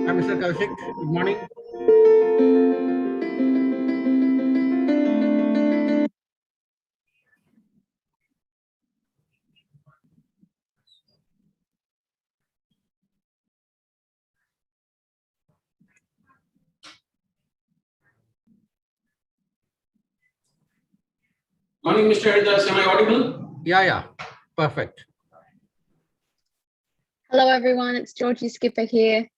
Hi, Mr. Kaushik. Good morning. Morning, Mr. Haridas. Am I audible? Yeah. Perfect. Hello, everyone. It's Georgie Skipper here.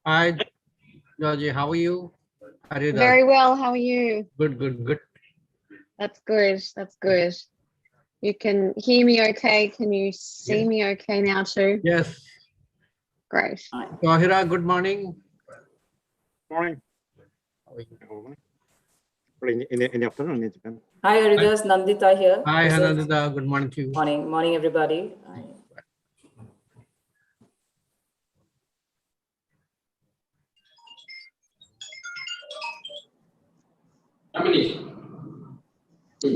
Hi, Georgie. How are you? Haridas. Very well. How are you? Good. That's good. That's good. You can hear me okay. Can you see me okay now too? Yes. Great. Tahira, good morning. Morning. How are you? In the afternoon in Japan. Hi, Haridas. Nandita here. Hi, This is- Hanandita. Good morning to you. Morning, everybody.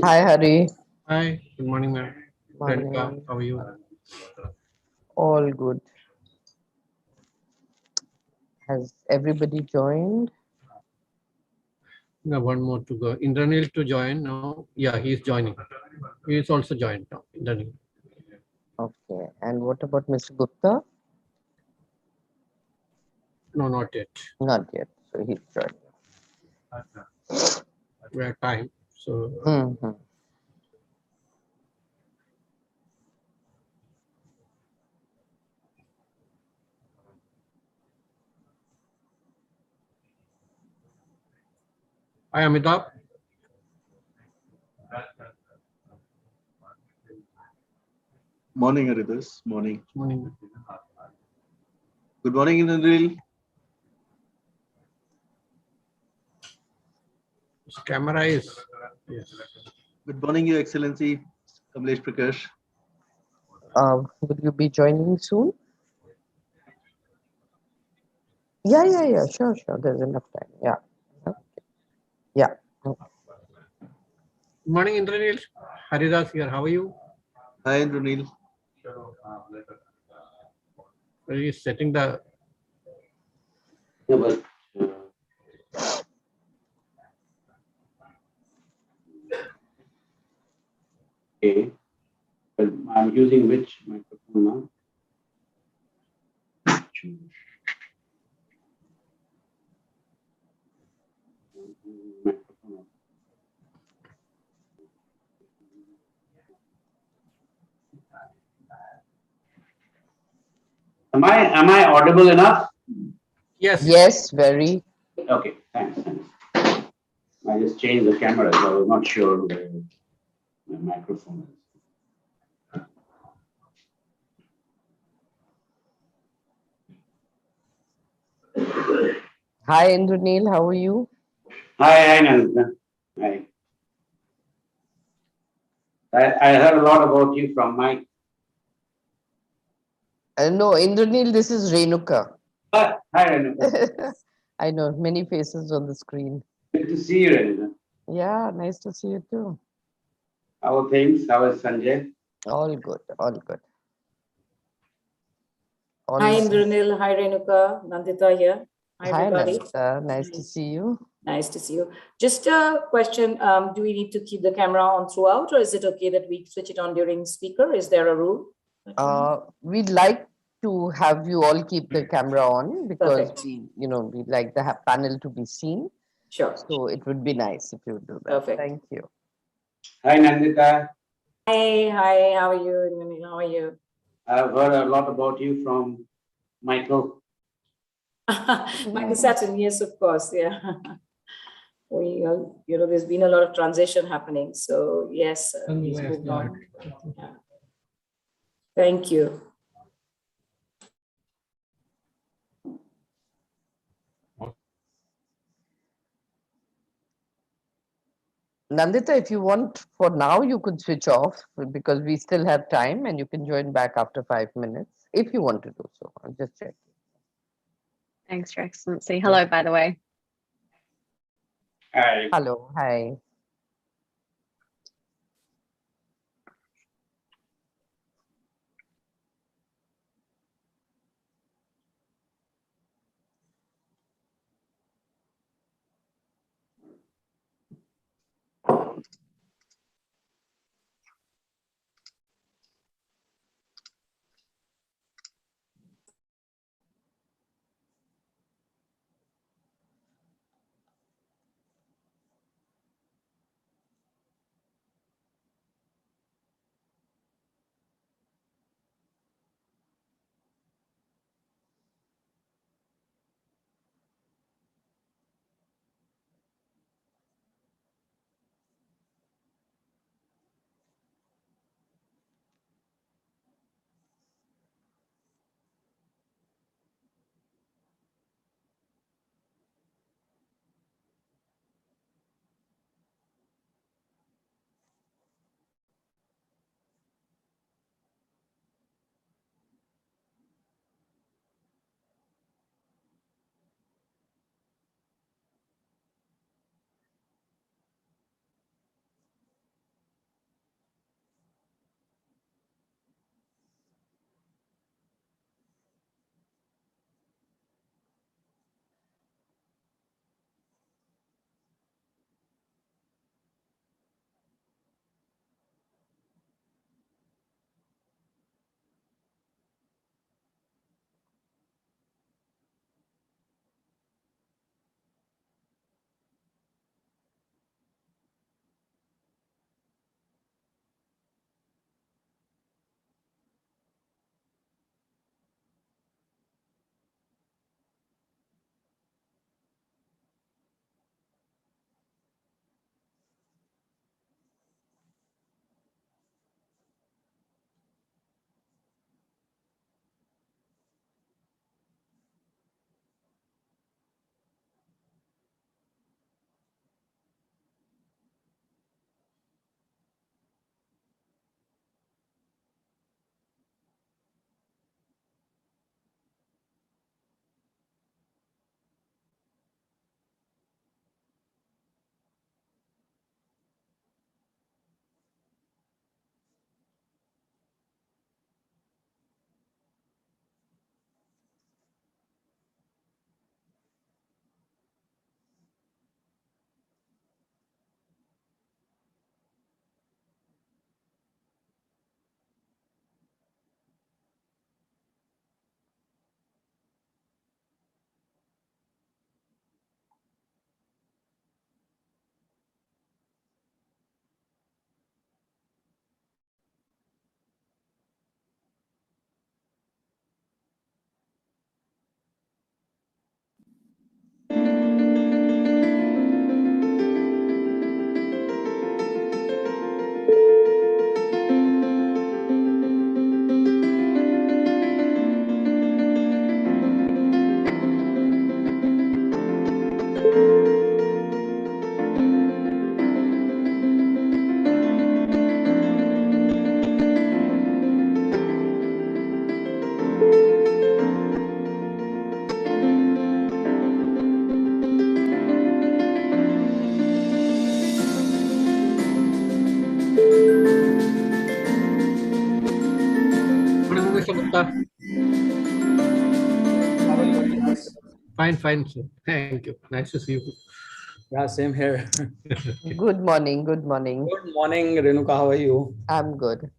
Hi, Hari. Hi. Good morning, ma'am. Morning. Renuka, how are you? All good. Has everybody joined? No, one more to go. Indranil to join now. Yeah, he's joining. He is also joined now. Indranil. Okay. And what about Mr. Gupta? No, not yet. Not yet. So he's joined. We have time. So Mhm. hi, Amitabh. Morning, Haridas. Morning. Morning. Good morning, Indra. His camera is. Yes. Good morning, Your Excellency, Kamlesh Prakash. Will you be joining soon? Yeah. Sure. There's enough time. Yeah. Okay. Yeah. Good morning, Indranil. Haridas here. How are you? Hi, Indranil. He's setting the. Yeah, but okay. But I'm using which microphone now? Microphone. Am I audible enough? Yes. Yes, very. Okay, thanks. I just changed the camera, so I was not sure where my microphone is. Hi, Indranil. How are you? Hi, Nandita. Hi. I heard a lot about you from Mike. No, Indranil, this is Renuka. Hi, Renuka. I know many faces on the screen. Good to see you, Renuka. Yeah, nice to see you too. How are things? How is Sanjay? All good. Hi, Indranil. Hi, Renuka. Nandita here. Hi, Hi, everybody. Nandita. Nice to see you. Nice to see you. Just a question. Do we need to keep the camera on throughout, or is it okay that we switch it on during speaker? Is there a rule? We'd like to have you all keep the camera on because Perfect. we like the panel to be seen. Sure. So it would be nice if you would do that. Perfect. Thank you. Hi, Nandita. Hi. How are you, Indranil? How are you? I've heard a lot about you from Michael. Michael Saturn, yes, of course. Yeah. There's been a lot of transition happening. So yes, he's moved on. Yeah. Thank you. Nandita, if you want for now, you could switch off because we still have time and you can join back after 5 minutes if you want to do so. I'll just check. Thanks, Your Excellency. Hello, by the way. Hi. Hello. Hi. Fine, sir. Thank you. Nice to see you. Yeah, same here. Good morning. Good morning. Good morning, Renuka. How are you? I'm good.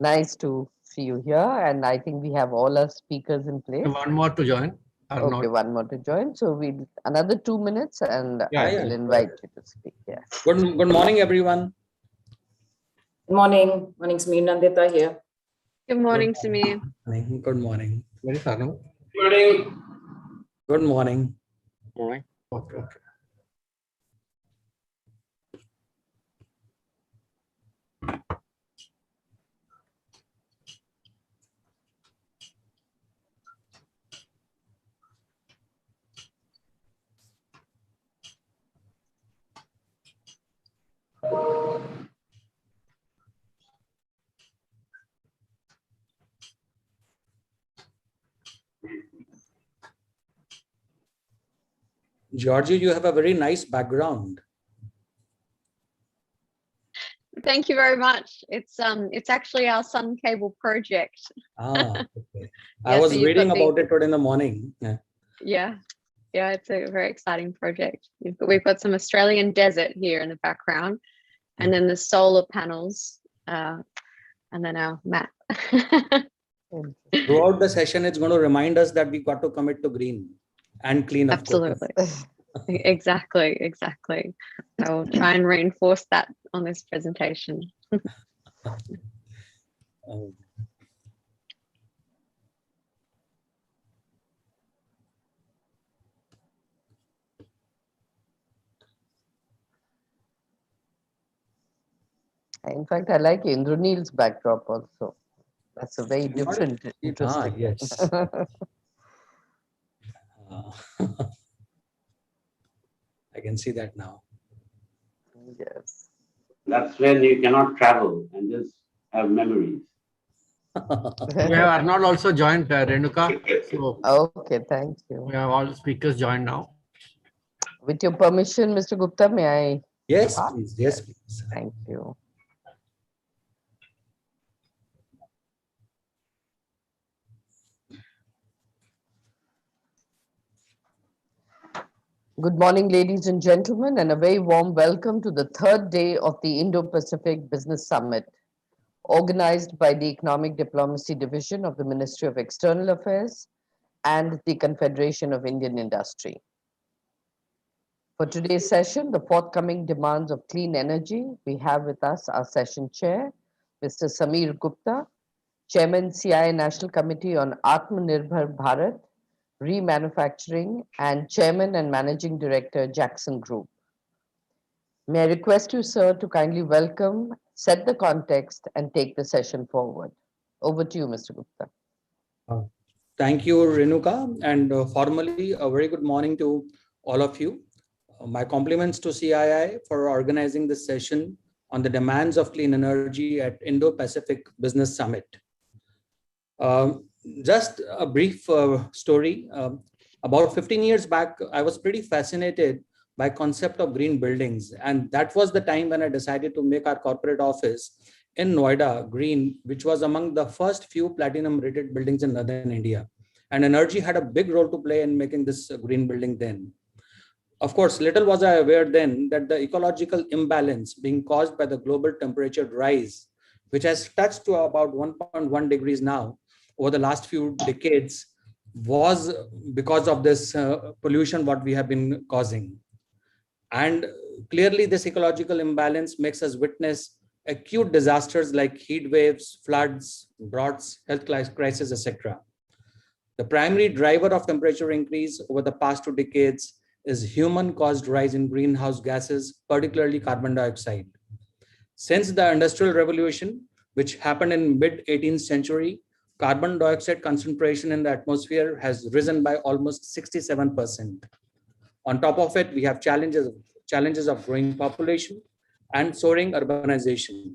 Nice to see you here. And I think we have all our speakers in place. One more to join. Or Okay, not. one more to join. So we another 2 minutes and Yeah, I yeah, will go invite ahead. you to speak. Yes. Good morning, everyone. Good morning. Morning, Smir Nandita here. Good morning, Samir. Good morning. Where is Arnav? Good morning. Morning. Okay. Georgie, you have a very nice background. Thank you very much. It's actually our Sun Cable project. Ah, okay. I Yeah, was so you've reading got the- about it today in the morning. Yeah. Yeah, it's a very exciting project. We've got some Australian desert here in the background, and then the solar panels, and then our map. Throughout the session, it's going to remind us that we got to commit to green and clean, of course. Absolutely. Exactly. I will try and reinforce that on this presentation. Um, In fact, I like Indranil's backdrop also. That's a very I'm not- different, interesting. yes. I can see that now. Yes. That's when you cannot travel and just have memories. We have Arnold also joined, Renuka. So Okay, thank you. we have all speakers joined now. With your permission, Mr. Gupta, may I? Yes, Ah, please. Yes, please. Thank you. Good morning, ladies and gentlemen, and a very warm welcome to the third day of the Indo Pacific Business Summit, organized by the Economic Diplomacy Division of the Ministry of External Affairs and the Confederation of Indian Industry. For today's session, the forthcoming demands of clean energy, we have with us our session chair, Mr. Samir Gupta, Chairman CI National Committee on Atmanirbhar Bharat, Remanufacturing, and Chairman and Managing Director, Jackson Group. May I request you, sir, to kindly welcome, set the context, and take the session forward. Over to you, Mr. Gupta. Thank you, Renuka, and formally, a very good morning to all of you. My compliments to CII for organizing this session on the demands of clean energy at Indo Pacific Business Summit. Just a brief story. About 15 years back, I was pretty fascinated by concept of green buildings. And that was the time when I decided to make our corporate office in Noida green, which was among the first few platinum rated buildings in Northern India. And energy had a big role to play in making this green building then. Of course, little was I aware then that the ecological imbalance being caused by the global temperature rise, which has touched to about 1.1 degrees now over the last few decades, was because of this pollution what we have been causing. And clearly this ecological imbalance makes us witness acute disasters like heat waves, floods, droughts, health crises, etc. The primary driver of temperature increase over the past 2 decades is human-caused rise in greenhouse gases, particularly carbon dioxide. Since the Industrial Revolution, which happened in mid-18th century, carbon dioxide concentration in the atmosphere has risen by almost 67%. On top of it, we have challenges of growing population and soaring urbanization.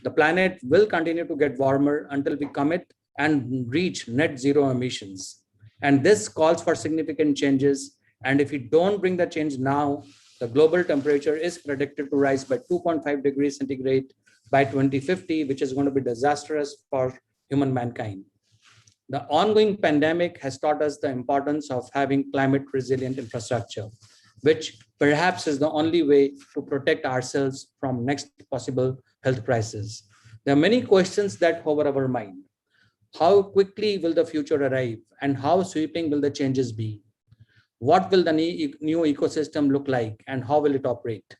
The planet will continue to get warmer until we commit and reach net zero emissions. And this calls for significant changes. And if we don't bring the change now, the global temperature is predicted to rise by 2.5 degrees centigrade by 2050, which is going to be disastrous for human mankind. The ongoing pandemic has taught us the importance of having climate resilient infrastructure, which perhaps is the only way to protect ourselves from next possible health crisis. There are many questions that hover our mind. How quickly will the future arrive, and how sweeping will the changes be? What will the new ecosystem look like, and how will it operate?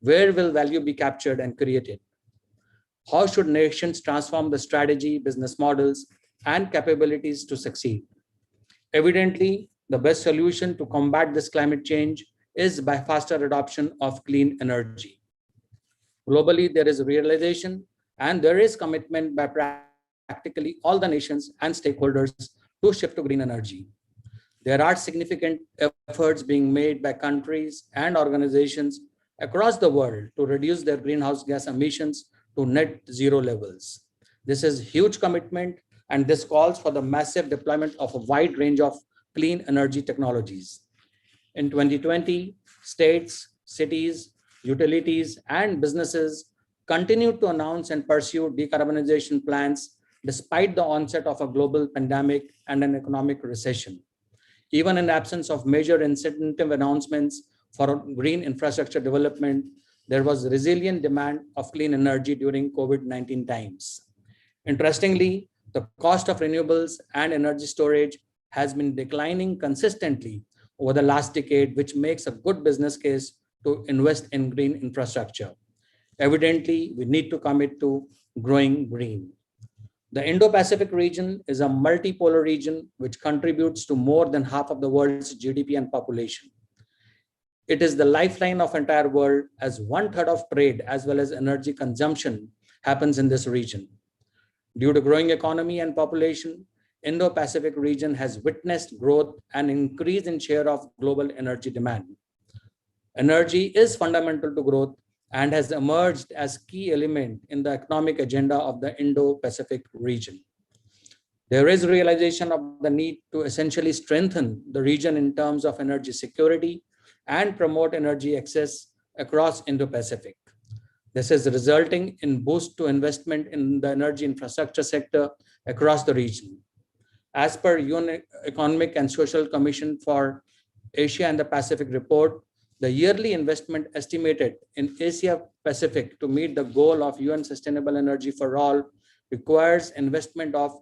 Where will value be captured and created? How should nations transform the strategy, business models, and capabilities to succeed? Evidently, the best solution to combat this climate change is by faster adoption of clean energy. Globally, there is a realization and there is commitment by practically all the nations and stakeholders to shift to green energy. There are significant efforts being made by countries and organizations across the world to reduce their greenhouse gas emissions to net zero levels. This is a huge commitment, and this calls for the massive deployment of a wide range of clean energy technologies. In 2020, states, cities, utilities, and businesses continued to announce and pursue decarbonization plans despite the onset of a global pandemic and an economic recession. Even in absence of major incentive announcements for green infrastructure development, there was resilient demand of clean energy during COVID-19 times. Interestingly, the cost of renewables and energy storage has been declining consistently over the last decade, which makes a good business case to invest in green infrastructure. Evidently, we need to commit to growing green. The Indo Pacific region is a multipolar region which contributes to more than half of the world's GDP and population. It is the lifeline of the entire world, as 1/3 of trade as well as energy consumption happens in this region. Due to growing economy and population, Indo Pacific region has witnessed growth and increase in share of global energy demand. Energy is fundamental to growth and has emerged as key element in the economic agenda of the Indo-Pacific region. There is realization of the need to essentially strengthen the region in terms of energy security and promote energy access across Indo-Pacific. This is resulting in boost to investment in the energy infrastructure sector across the region. As per UN Economic and Social Commission for Asia and the Pacific report, the yearly investment estimated in Asia Pacific to meet the goal of UN Sustainable Energy for All requires investment of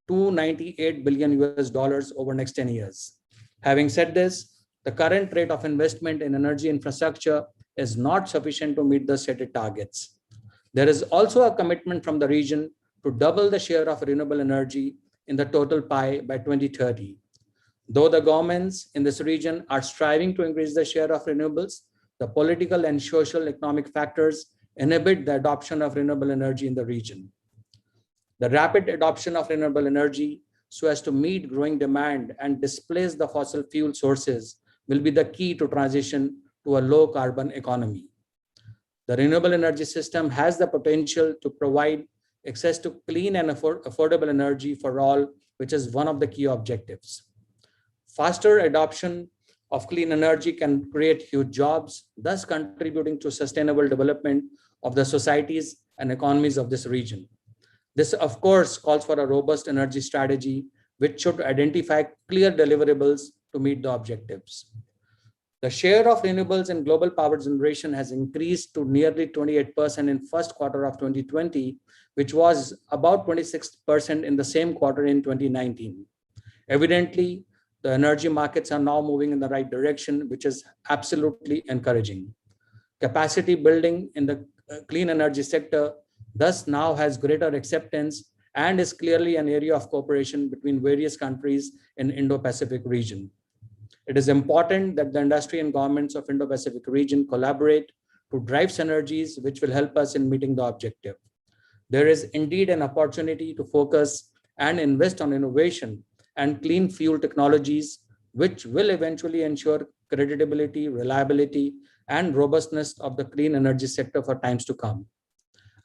$298 billion over next 10 years. Having said this, the current rate of investment in energy infrastructure is not sufficient to meet the stated targets. There is also a commitment from the region to double the share of renewable energy in the total pie by 2030. Though the governments in this region are striving to increase the share of renewables, the political and social economic factors inhibit the adoption of renewable energy in the region. The rapid adoption of renewable energy so as to meet growing demand and displace the fossil fuel sources will be the key to transition to a low carbon economy. The renewable energy system has the potential to provide access to clean and affordable energy for all, which is one of the key objectives. Faster adoption of clean energy can create huge jobs, thus contributing to sustainable development of the societies and economies of this region. This, of course, calls for a robust energy strategy, which should identify clear deliverables to meet the objectives. The share of renewables in global power generation has increased to nearly 28% in first quarter of 2020, which was about 26% in the same quarter in 2019. Evidently, the energy markets are now moving in the right direction, which is absolutely encouraging. Capacity building in the clean energy sector thus now has greater acceptance and is clearly an area of cooperation between various countries in Indo-Pacific region. It is important that the industry and governments of Indo-Pacific region collaborate to drive synergies which will help us in meeting the objective. There is indeed an opportunity to focus and invest on innovation and clean fuel technologies, which will eventually ensure credibility, reliability, and robustness of the clean energy sector for times to come.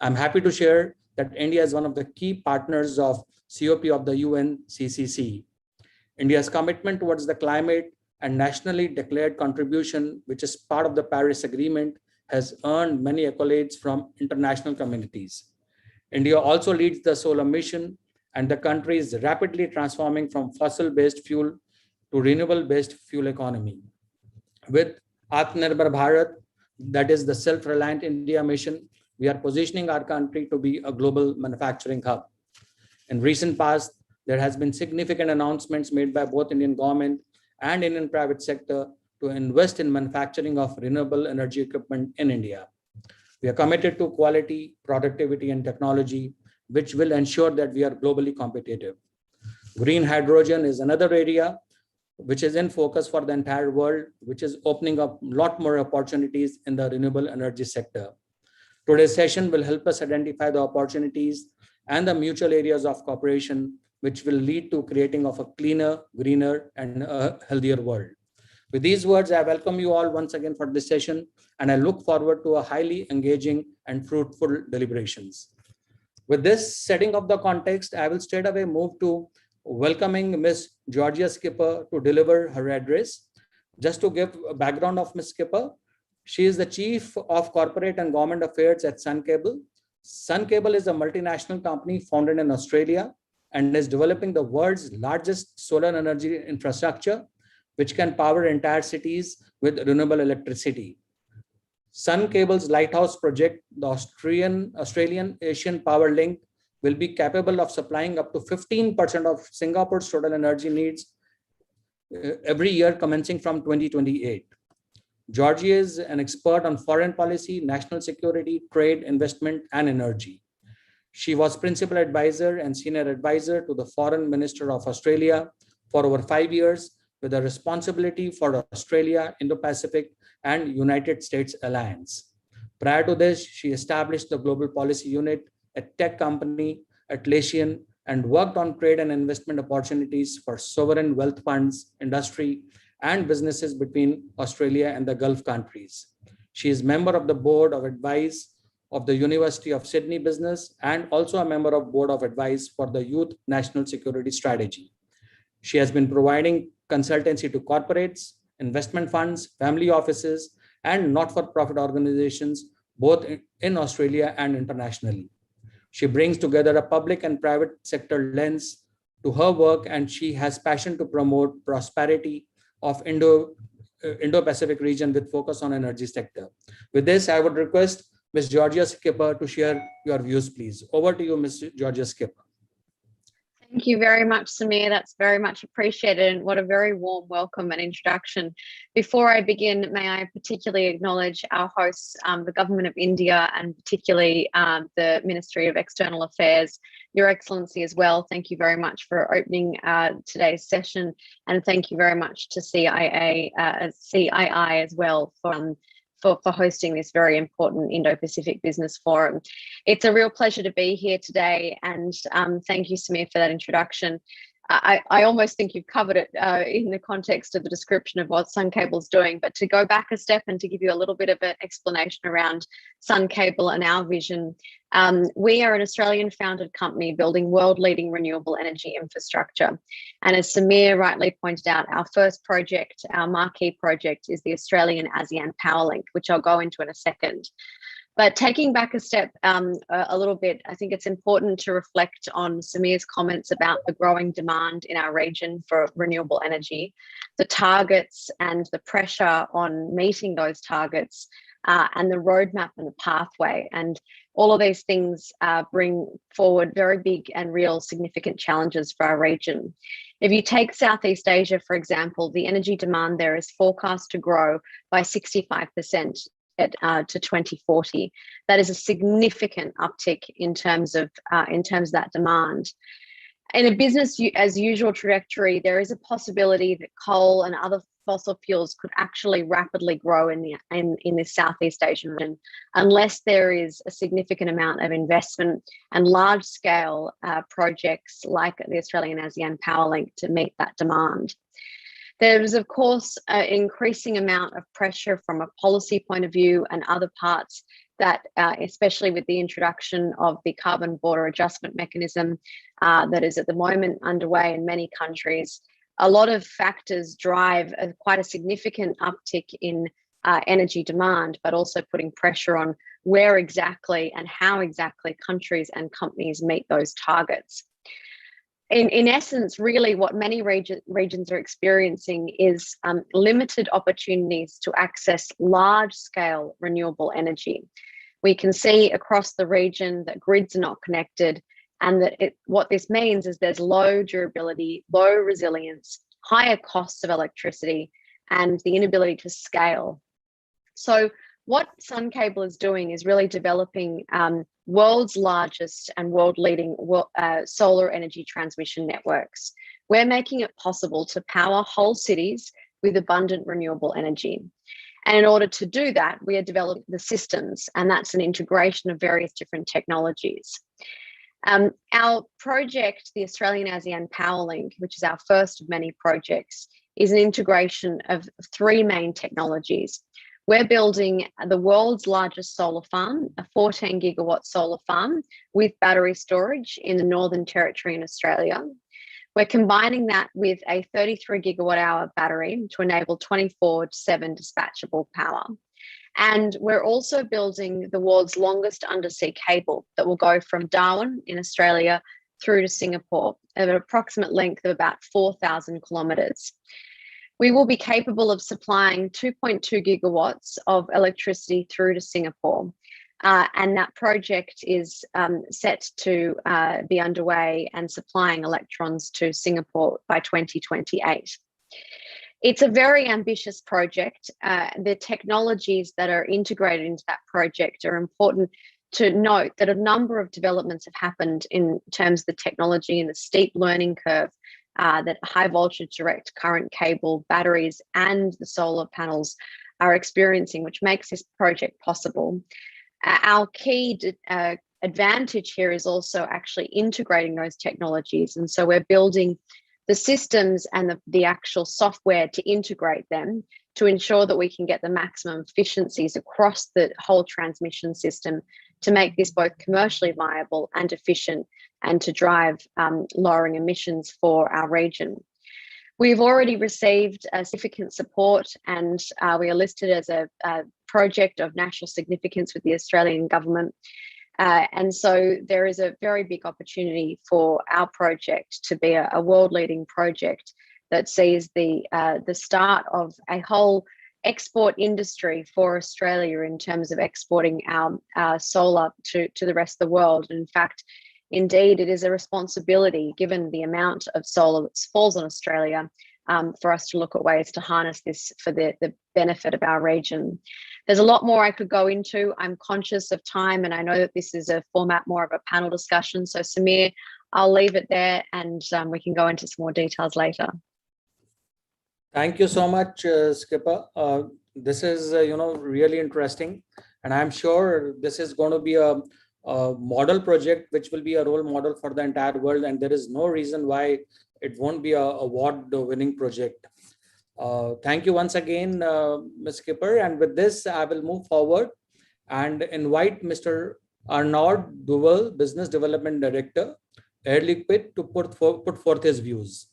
I'm happy to share that India is one of the key partners of COP of the UNCCC. India's commitment towards the climate and nationally declared contribution, which is part of the Paris Agreement, has earned many accolades from international communities. India also leads the solar mission and the country is rapidly transforming from fossil-based fuel to renewable-based fuel economy. With Atmanirbhar Bharat, that is the self-reliant India mission, we are positioning our country to be a global manufacturing hub. In recent past, there has been significant announcements made by both Indian government and Indian private sector to invest in manufacturing of renewable energy equipment in India. We are committed to quality, productivity, and technology, which will ensure that we are globally competitive. Green hydrogen is another area which is in focus for the entire world, which is opening up a lot more opportunities in the renewable energy sector. Today's session will help us identify the opportunities and the mutual areas of cooperation, which will lead to creating of a cleaner, greener, and a healthier world. With these words, I welcome you all once again for this session, and I look forward to a highly engaging and fruitful deliberations. With this setting of the context, I will straight away move to welcoming Ms. Georgia Skipper to deliver her address. Just to give a background of Ms. Skipper, she is the Chief of Corporate and Government Affairs at Sun Cable. Sun Cable is a multinational company founded in Australia and is developing the world's largest solar energy infrastructure, which can power entire cities with renewable electricity. Sun Cable's lighthouse project, the Australian Asian Power Link, will be capable of supplying up to 15% of Singapore's total energy needs every year commencing from 2028. Georgia is an expert on foreign policy, national security, trade, investment, and energy. She was principal advisor and senior advisor to the Foreign Minister of Australia for over 5 years, with a responsibility for Australia, Indo Pacific, and United States alliance. Prior to this, she established the Global Policy Unit, a tech company at Asean, and worked on trade and investment opportunities for sovereign wealth funds, industry, and businesses between Australia and the Gulf countries. She is member of the Board of Advice of the University of Sydney Business and also a member of Board of Advice for the Youth National Security Strategy. She has been providing consultancy to corporates, investment funds, family offices, and not-for-profit organizations, both in Australia and internationally. She brings together a public and private sector lens to her work, and she has passion to promote prosperity of Indo Pacific region with focus on energy sector. With this, I would request Ms. Georgia Skipper to share your views, please. Over to you, Ms. Georgia Skipper. Thank you very much, Samir. That's very much appreciated, and what a very warm welcome and introduction. Before I begin, may I particularly acknowledge our hosts, the Government of India, and particularly the Ministry of External Affairs, Your Excellency as well. Thank you very much for opening today's session, and thank you very much to CII as well for hosting this very important Indo-Pacific Business Forum. It's a real pleasure to be here today, and thank you, Samir, for that introduction. I almost think you've covered it in the context of the description of what Sun Cable's doing, but to go back a step and to give you a little bit of an explanation around Sun Cable and our vision. We are an Australian founded company building world-leading renewable energy infrastructure. And as Samir rightly pointed out, our first project, our marquee project, is the Australian Asean Power Link, which I'll go into in a second. But taking back a step a little bit, I think it's important to reflect on Samir's comments about the growing demand in our region for renewable energy, the targets and the pressure on meeting those targets, and the roadmap and the pathway. And all of these things bring forward very big and real significant challenges for our region. If you take Southeast Asia, for example, the energy demand there is forecast to grow by 65% to 2040. That is a significant uptick in terms of that demand. In a business as usual trajectory, there is a possibility that coal and other fossil fuels could actually rapidly grow in the Southeast Asian region, unless there is a significant amount of investment and large-scale projects like the Australian Asean Power Link to meet that demand. There's, of course, an increasing amount of pressure from a policy point of view and other parts that, especially with the introduction of the carbon border adjustment mechanism that is at the moment underway in many countries, a lot of factors drive quite a significant uptick in energy demand, but also putting pressure on where exactly and how exactly countries and companies meet those targets. in essence, really what many regions are experiencing is limited opportunities to access large-scale renewable energy. We can see across the region that grids are not connected, and that what this means is there's low durability, low resilience, higher costs of electricity, and the inability to scale. So what Sun Cable is doing is really developing world's largest and world-leading solar energy transmission networks. We're making it possible to power whole cities with abundant renewable energy. And in order to do that, we are developing the systems, and that's an integration of various different technologies. Our project, the Australian ASEAN Power Link, which is our first of many projects, is an integration of three main technologies. We're building the world's largest solar farm, a 14 gigawatt solar farm with battery storage in the Northern Territory in Australia. We're combining that with a 33 gigawatt hour battery to enable 24/7 dispatchable power. And we're also building the world's longest undersea cable that will go from Darwin in Australia through to Singapore at an approximate length of about 4,000 kilometres. We will be capable of supplying 2.2 gigawatts of electricity through to Singapore. And that project is set to be underway and supplying electrons to Singapore by 2028. It's a very ambitious project. The technologies that are integrated into that project are important to note that a number of developments have happened in terms of the technology and the steep learning curve that high voltage direct current cable, batteries, and the solar panels are experiencing, which makes this project possible. Our key advantage here is also actually integrating those technologies. And so we're building the systems and the actual software to integrate them to ensure that we can get the maximum efficiencies across the whole transmission system to make this both commercially viable and efficient, and to drive lowering emissions for our region. We've already received significant support, and we are listed as a project of national significance with the Australian government. And so there is a very big opportunity for our project to be a world-leading project that sees the start of a whole export industry for Australia in terms of exporting our solar to the rest of the world. And in fact, indeed, it is a responsibility, given the amount of solar that falls on Australia, for us to look at ways to harness this for the benefit of our region. There's a lot more I could go into. I'm conscious of time, and I know that this is a format more of a panel discussion. So Samir, I'll leave it there, and we can go into some more details later. Thank you so much, Skipper. This is, really interesting, and I'm sure this is going to be a model project, which will be a role model for the entire world, and there is no reason why it won't be a award-winning project. Thank you once again, Ms. Skipper. And with this, I will move forward and invite Mr. Arnaud Duval, Business Development Director, Air Liquide, to put forth his views.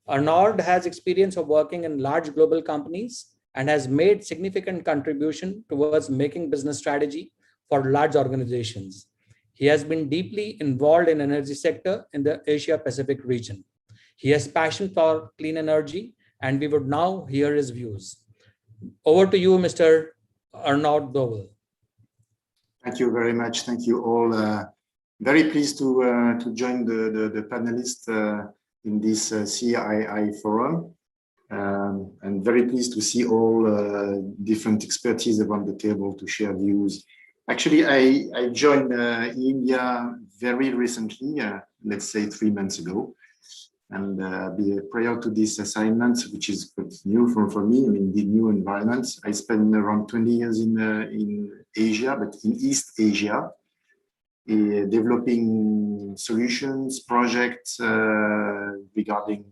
Arnaud has experience of working in large global companies and has made significant contribution towards making business strategy for large organizations. He has been deeply involved in energy sector in the Asia Pacific region. He has passion for clean energy, and we would now hear his views. Over to you, Mr. Arnaud Duval. Thank you very much. Thank you all. Very pleased to join the panelists in this CII forum. And very pleased to see all different expertise around the table to share views. Actually, I joined India very recently, let's say 3 months ago. And prior to this assignment, which is new for me, I mean, the new environments, I spent around 20 years in Asia, but in East Asia, developing solutions, projects regarding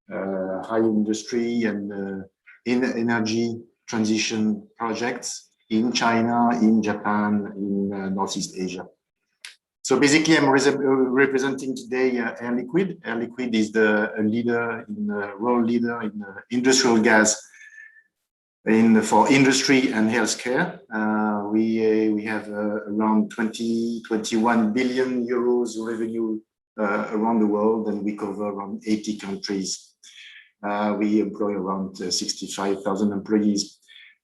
high industry and in energy transition projects in China, in Japan, in Northeast Asia. So basically, I'm representing today Air Liquide. Air Liquide is the world leader in industrial gas for industry and healthcare. We have around 21 billion euros revenue around the world, and we cover around 80 countries. We employ around 65,000 employees.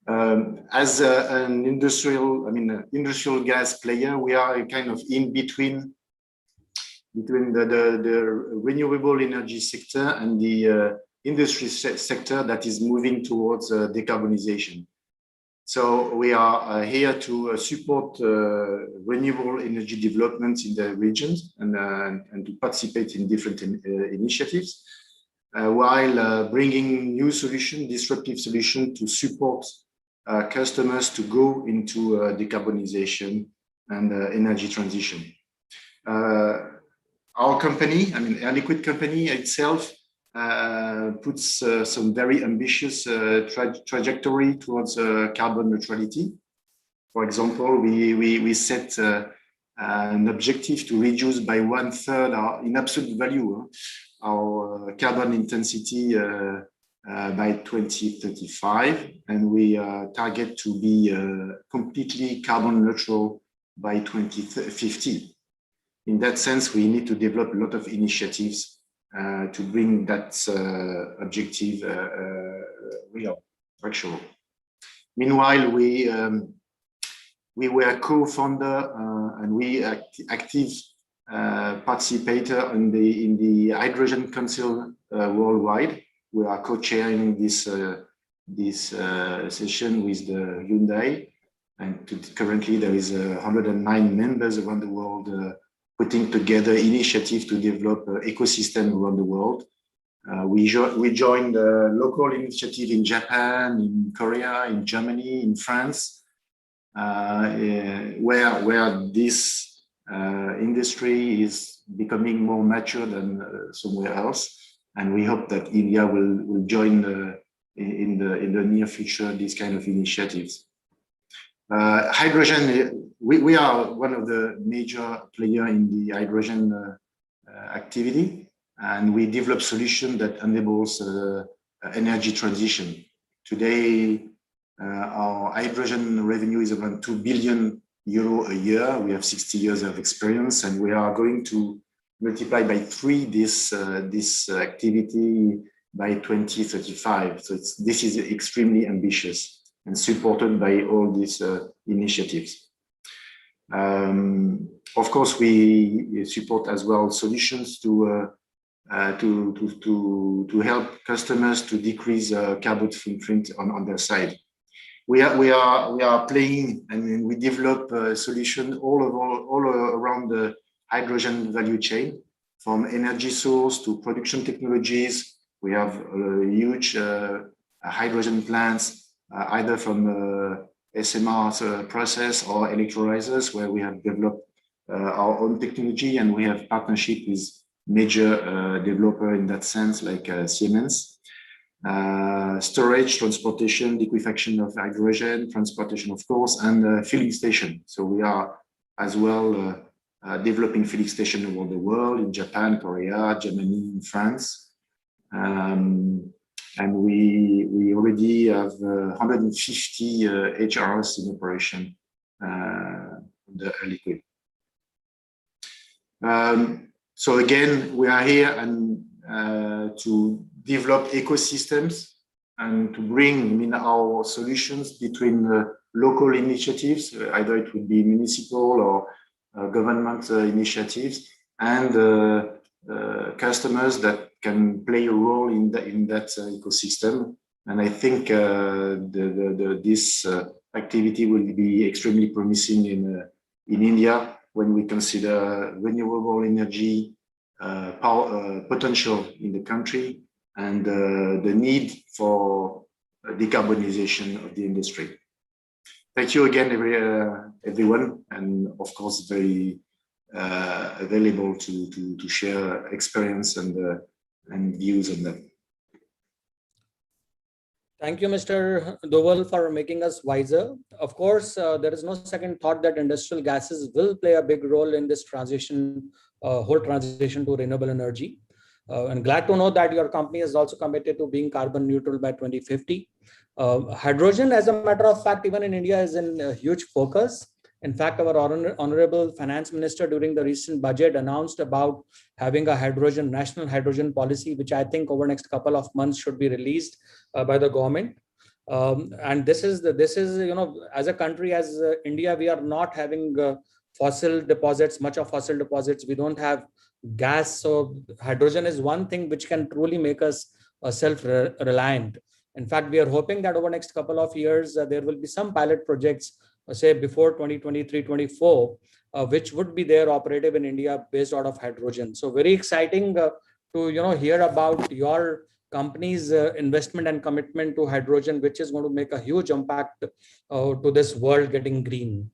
As an industrial gas player, we are kind of in between the renewable energy sector and the industry sector that is moving towards decarbonization. So we are here to support renewable energy development in the regions and to participate in different initiatives, while bringing new solutions, disruptive solutions to support customers to go into decarbonization and energy transition. Our company, Air Liquide company itself, puts some very ambitious trajectory towards carbon neutrality. For example, we set an objective to reduce by 1/3 in absolute value our carbon intensity by 2035, and we target to be completely carbon neutral by 2050. In that sense, we need to develop a lot of initiatives to bring that objective real, actual. Meanwhile, we were co-founder and we active participator in the Hydrogen Council worldwide. We are co-chairing this session with the Hyundai, and currently there is 109 members around the world putting together initiatives to develop ecosystem around the world. We joined a local initiative in Japan, in Korea, in Germany, in France, where this industry is becoming more mature than somewhere else. And we hope that India will join in the near future these kind of initiatives. Hydrogen, we are one of the major players in the hydrogen activity, and we develop solutions that enables energy transition. Today, our hydrogen revenue is around 2 billion euro a year. We have 60 years of experience, and we are going to multiply by 3 this activity by 2035. So this is extremely ambitious and supported by all these initiatives. Of course, we support as well solutions to help customers to decrease carbon footprint on their side. We are playing, and we develop a solution all around the hydrogen value chain, from energy source to production technologies. We have huge hydrogen plants, either from SMR process or electrolyzers, where we have developed our own technology, and we have partnership with major developer in that sense, like Siemens. Storage, transportation, liquefaction of hydrogen, transportation, of course, and filling station. So we are as well developing filling station around the world, in Japan, Korea, Germany, and France. And we already have 150 HRS in operation under Air Liquide. So again, we are here and to develop ecosystems and to bring our solutions between local initiatives, either it would be municipal or government initiatives, and customers that can play a role in that ecosystem. And I think this activity will be extremely promising in India when we consider renewable energy power potential in the country and the need for decarbonization of the industry. Thank you again, everyone, and of course, very available to share experience and views on that. Thank you, Mr. Doval, for making us wiser. Of course, there is no second thought that industrial gases will play a big role in this transition, whole transition to renewable energy. And glad to know that your company is also committed to being carbon neutral by 2050. Hydrogen, as a matter of fact, even in India, is in huge focus. In fact, our honorable finance minister during the recent budget announced about having a national hydrogen policy, which I think over the next couple of months should be released by the government. And this is as a country, as India, we are not having fossil deposits, much of fossil deposits. We don't have gas. So hydrogen is one thing which can truly make us self-reliant. In fact, we are hoping that over the next couple of years, there will be some pilot projects, say before 2023-24, which would be there operative in India based out of hydrogen. So very exciting to hear about your company's investment and commitment to hydrogen, which is going to make a huge impact to this world getting green.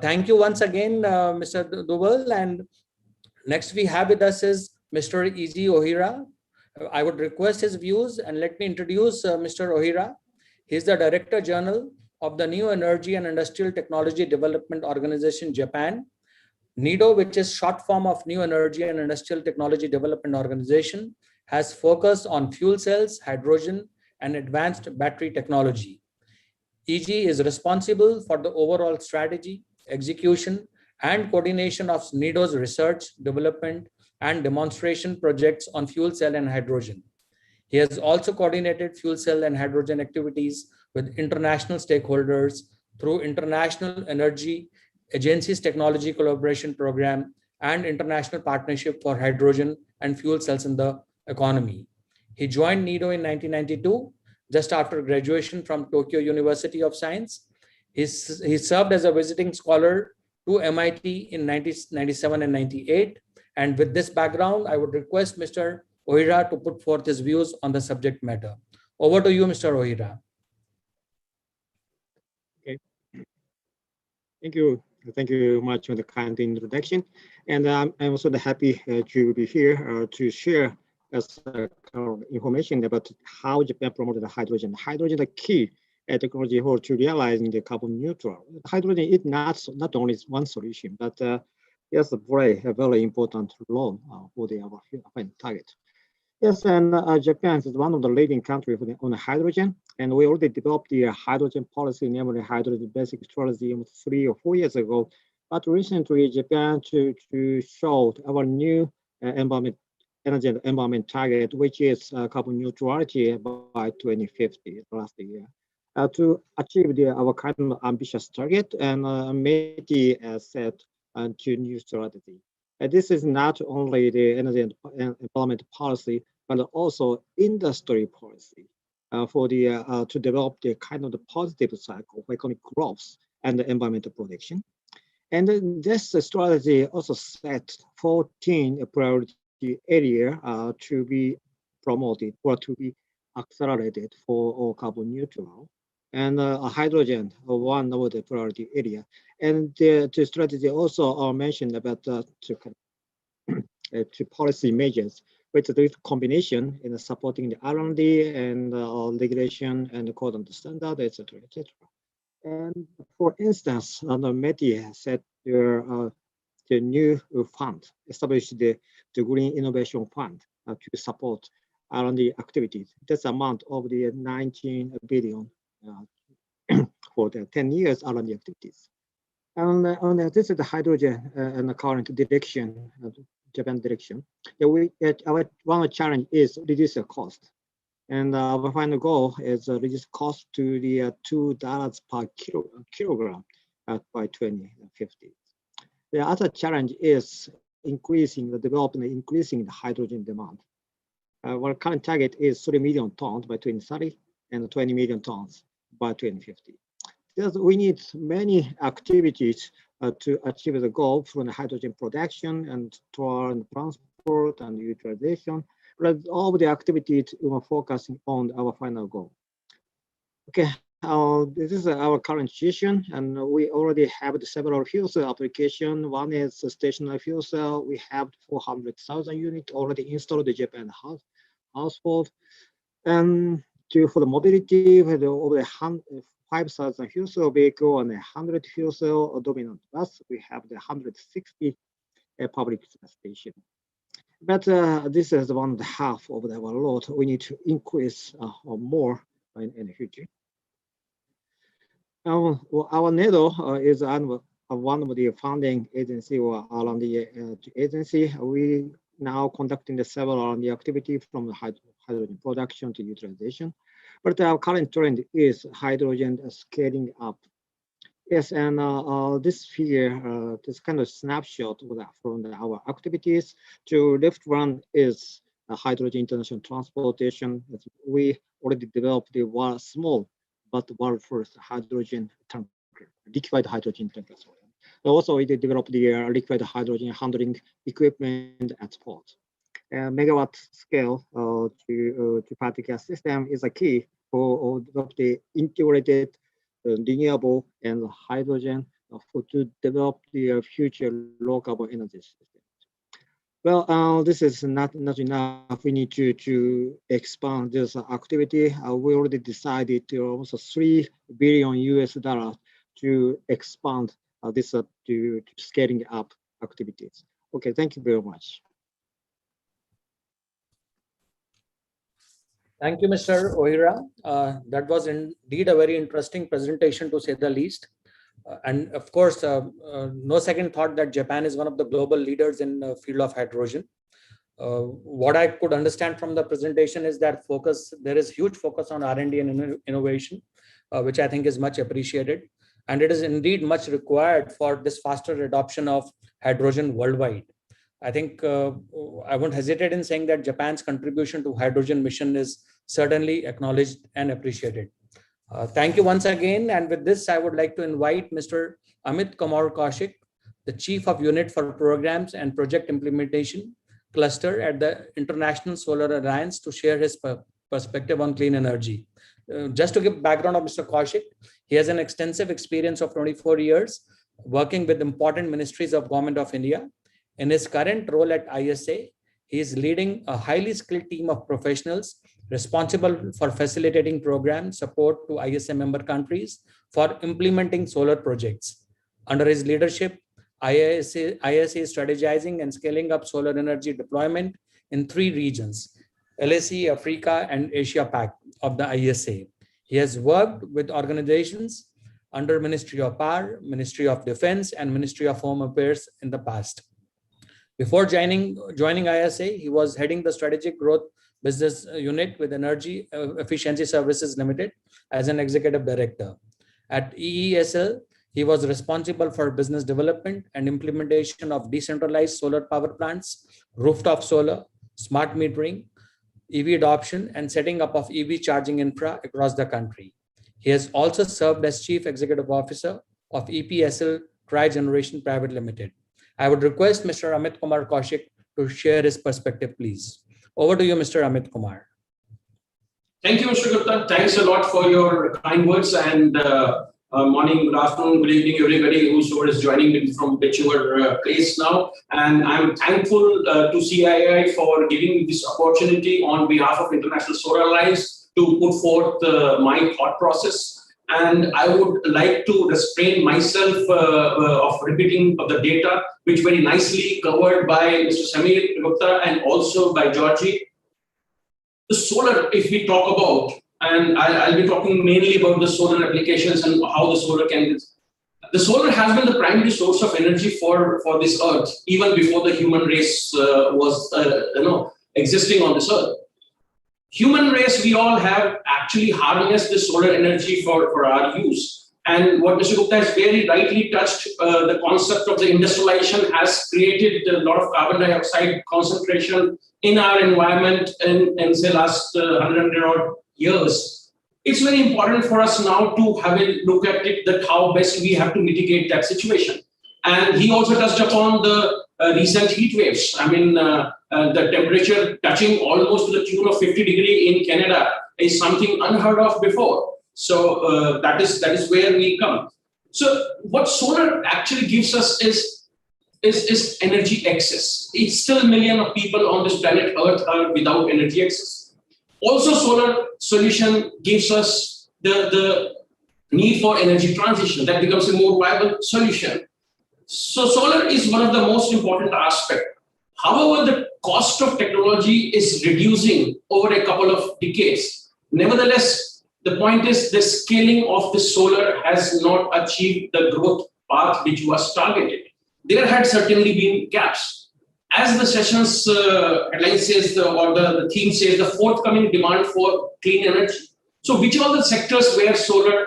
Thank you once again, Mr. Duval. And next we have with us is Mr. E.G. Ohira. I would request his views, and let me introduce Mr. Ohira. He's the Director General of the New Energy and Industrial Technology Development Organization, Japan. NEDO, which is short form of New Energy and Industrial Technology Development Organization, has focused on fuel cells, hydrogen, and advanced battery technology. EG is responsible for the overall strategy, execution, and coordination of NEDO's research, development, and demonstration projects on fuel cell and hydrogen. He has also coordinated fuel cell and hydrogen activities with international stakeholders through International Energy Agency's Technology Collaboration Program and International Partnership for Hydrogen and Fuel Cells in the Economy. He joined NEDO in 1992, just after graduation from Tokyo University of Science. He served as a visiting scholar to MIT in 1997 and 98. And with this background, I would request Mr. Ohira to put forth his views on the subject matter. Over to you, Mr. Ohira. Okay. Thank you. Thank you very much for the kind introduction. And I'm also happy to be here to share information about how Japan promoted the hydrogen. Hydrogen is a key technology to realizing the carbon neutral. Hydrogen is not only one solution, but yes, play a very important role for our target. Yes, and Japan is one of the leading countries on hydrogen, and we already developed the hydrogen policy, namely hydrogen basic strategy 3 or 4 years ago. But recently, Japan to show our new energy and environment target, which is carbon neutrality by 2050 last year. To achieve our kind of ambitious target, and METI set to new strategy. This is not only the energy and environment policy, but also industry policy for to develop the kind of the positive cycle of economic growth and the environmental protection. And this strategy also set 14 priority areas to be promoted or to be accelerated for carbon neutral. And hydrogen, one of the priority area. And the strategy also mentioned about to policy measures, which is this combination in supporting the R&D and regulation and code and standard, etc., etc. And for instance, METI has set the new fund, established the Green Innovation Fund to support R&D activities. This amount of the 19 billion for the 10 years R&D activities. And this is the hydrogen and the current direction, Japan direction. Our one challenge is reduce the cost. And our final goal is reduce cost to the $2 per kilogram by 2050. The other challenge is increasing the hydrogen demand. Our current target is 3 million tons by 2030 and 20 million tons by 2050. Because we need many activities to achieve the goal from the hydrogen production and transport and utilization. But all of the activities we are focusing on our final goal. Okay, this is our current situation, and we already have several fuel cell applications. One is a stationary fuel cell. We have 400,000 units already installed in Japan household. And for the mobility, with over 5,000 fuel cell vehicle and 100 fuel cell dominant bus, we have the 160 public station. But this is 1/2 of our load. We need to increase or more in the future. Our NEDO is one of the funding agency or R&D agency. We now conducting several R&D activity from the hydrogen production to utilization. But our current trend is hydrogen scaling up. Yes, and this figure, this kind of snapshot from our activities to left one is hydrogen international transportation. We already developed the small but world first hydrogen tanker, liquid hydrogen tanker. Also, we developed the liquid hydrogen handling equipment at port. Megawatt scale to particle system is a key for the integrated renewable and hydrogen to develop the future low carbon energy system. Well, this is not enough. We need to expand this activity. We already decided to also $3 billion to expand this to scaling up activities. Okay, thank you very much. Thank you, Mr. Ohira. That was indeed a very interesting presentation, to say the least. And of course, no second thought that Japan is one of the global leaders in the field of hydrogen. What I could understand from the presentation is that there is huge focus on R&D and innovation, which I think is much appreciated. And it is indeed much required for this faster adoption of hydrogen worldwide. I think I won't hesitate in saying that Japan's contribution to hydrogen mission is certainly acknowledged and appreciated. Thank you once again. And with this, I would like to invite Mr. Amit Kumar Kaushik, the Chief of Unit for Programs and Project Implementation Cluster at the International Solar Alliance, to share his perspective on clean energy. Just to give background of Mr. Kaushik, he has an extensive experience of 24 years working with important ministries of Government of India. In his current role at ISA, he is leading a highly skilled team of professionals responsible for facilitating program support to ISA member countries for implementing solar projects. Under his leadership, ISA is strategizing and scaling up solar energy deployment in 3 regions, LAC, Africa, and Asia Pac of the ISA. He has worked with organizations under Ministry of Power, Ministry of Defense, and Ministry of Home Affairs in the past. Before joining ISA, he was heading the Strategic Growth Business Unit with Energy Efficiency Services Limited as an executive director. At EESL, he was responsible for business development and implementation of decentralized solar power plants, rooftop solar, smart metering, EV adoption, and setting up of EV charging infra across the country. He has also served as Chief Executive Officer of EPSL Tri-Generation Private Limited. I would request Mr. Amit Kumar Kaushik to share his perspective, please. Over to you, Mr. Amit Kumar. Thank you, Mr. Gupta. Thanks a lot for your kind words, and morning, good afternoon, good evening, everybody whosoever is joining me from whichever place now. And I'm thankful to CII for giving me this opportunity on behalf of International Solar Alliance to put forth my thought process. And I would like to restrain myself of repeating of the data, which very nicely covered by Mr. Samir Gupta and also by Georgie. The solar, if we talk about, and I'll be talking mainly about the solar applications and how the solar can. The solar has been the primary source of energy for this earth, even before the human race was existing on this earth. Human race, we all have actually harnessed the solar energy for our use. And what Mr. Gupta has very rightly touched, the concept of the industrialization has created a lot of carbon dioxide concentration in our environment in say last 100 odd years. It's very important for us now to have a look at it, that how best we have to mitigate that situation. And he also touched upon the recent heat waves. I mean, the temperature touching almost to the tune of 50 degrees in Canada is something unheard of before. So that is where we come. So what solar actually gives us is energy access. It's still millions of people on this planet Earth are without energy access. Also, solar solution gives us the need for energy transition. That becomes a more viable solution. So solar is one of the most important aspects. However, the cost of technology is reducing over a couple of decades. Nevertheless, the point is the scaling of the solar has not achieved the growth path which was targeted. There had certainly been gaps. As the session's headline says, the theme says, the forthcoming demand for clean energy. So which are the sectors where solar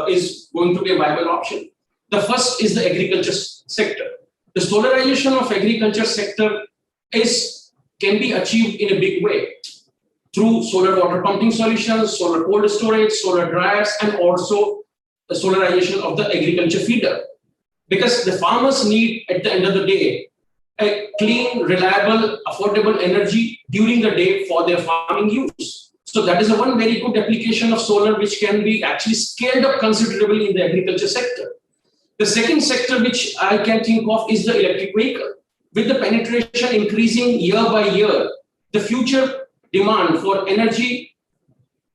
is going to be a viable option? The first is the agriculture sector. The solarization of agriculture sector can be achieved in a big way through solar water pumping solutions, solar cold storage, solar dryers, and also the solarization of the agriculture feeder. Because the farmers need, at the end of the day, a clean, reliable, affordable energy during the day for their farming use. So that is a one very good application of solar which can be actually scaled up considerably in the agriculture sector. The second sector which I can think of is the electric vehicle. With the penetration increasing year by year, the future demand for energy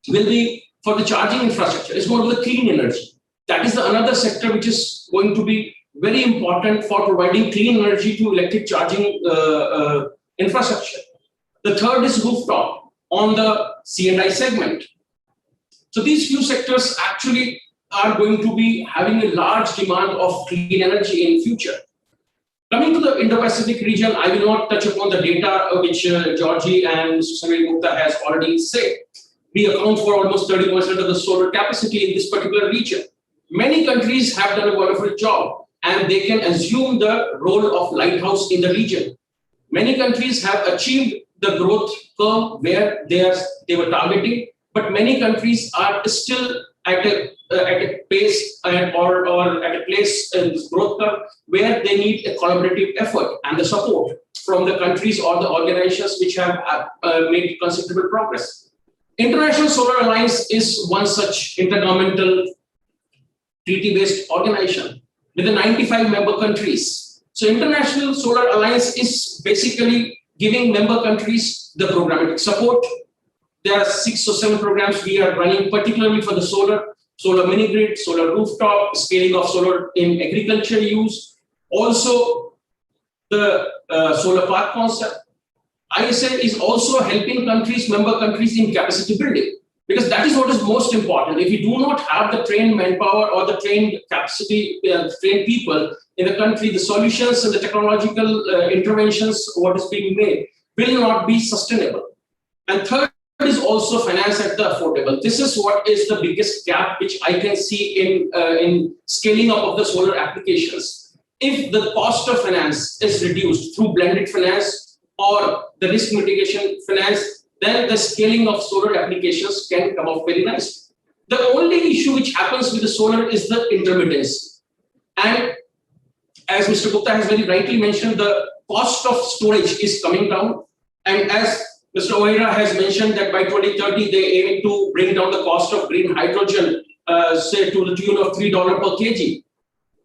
will be for the charging infrastructure. It's going to be clean energy. That is another sector which is going to be very important for providing clean energy to electric charging infrastructure. The third is rooftop on the C&I segment. So these few sectors actually are going to be having a large demand of clean energy in future. Coming to the Indo Pacific region, I will not touch upon the data which Georgie and Sengupta has already said. We account for almost 30% of the solar capacity in this particular region. Many countries have done a wonderful job and they can assume the role of lighthouse in the region. Many countries have achieved the growth curve where they were targeting, but many countries are still at a pace or at a place in this growth curve where they need a collaborative effort and the support from the countries or the organizations which have made considerable progress. International Solar Alliance is one such intergovernmental treaty-based organization with the 95 member countries. So International Solar Alliance is basically giving member countries the programmatic support. There are 6 or 7 programs we are running, particularly for the solar mini grid, solar rooftop, scaling of solar in agriculture use, also the solar park concept. ISA is also helping member countries in capacity building, because that is what is most important. If you do not have the trained manpower or the trained capacity, trained people in the country, the solutions and the technological interventions, what is being made, will not be sustainable. And third is also finance at the affordable. This is what is the biggest gap which I can see in scaling up of the solar applications. If the cost of finance is reduced through blended finance or the risk mitigation finance, then the scaling of solar applications can come up very nicely. The only issue which happens with the solar is the intermittency. And as Mr. Gupta has very rightly mentioned, the cost of storage is coming down. And as Mr. O'Hara has mentioned that by 2030, they aim to bring down the cost of green hydrogen, say to the tune of $3 per kg.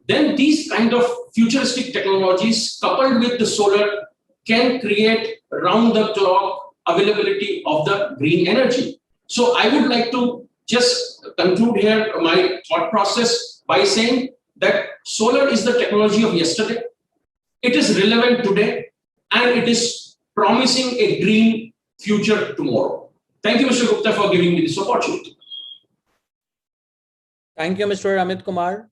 Then these kind of futuristic technologies coupled with the solar can create round-the-clock availability of the green energy. So I would like to just conclude here my thought process by saying that solar is the technology of yesterday. It is relevant today, and it is promising a green future tomorrow. Thank you, Mr. Gupta, for giving me this opportunity. Thank you, Mr. Amit Kumar.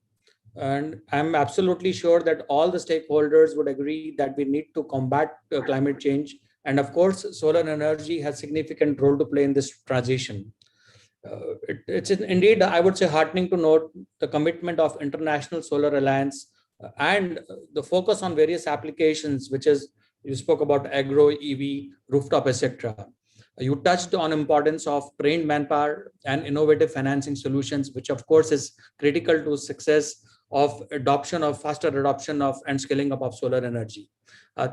And I'm absolutely sure that all the stakeholders would agree that we need to combat climate change. And of course, solar energy has significant role to play in this transition. It's indeed, I would say, heartening to note the commitment of International Solar Alliance and the focus on various applications, which is, you spoke about agro, EV, rooftop, etc. You touched on importance of trained manpower and innovative financing solutions, which of course is critical to success of faster adoption of and scaling up of solar energy.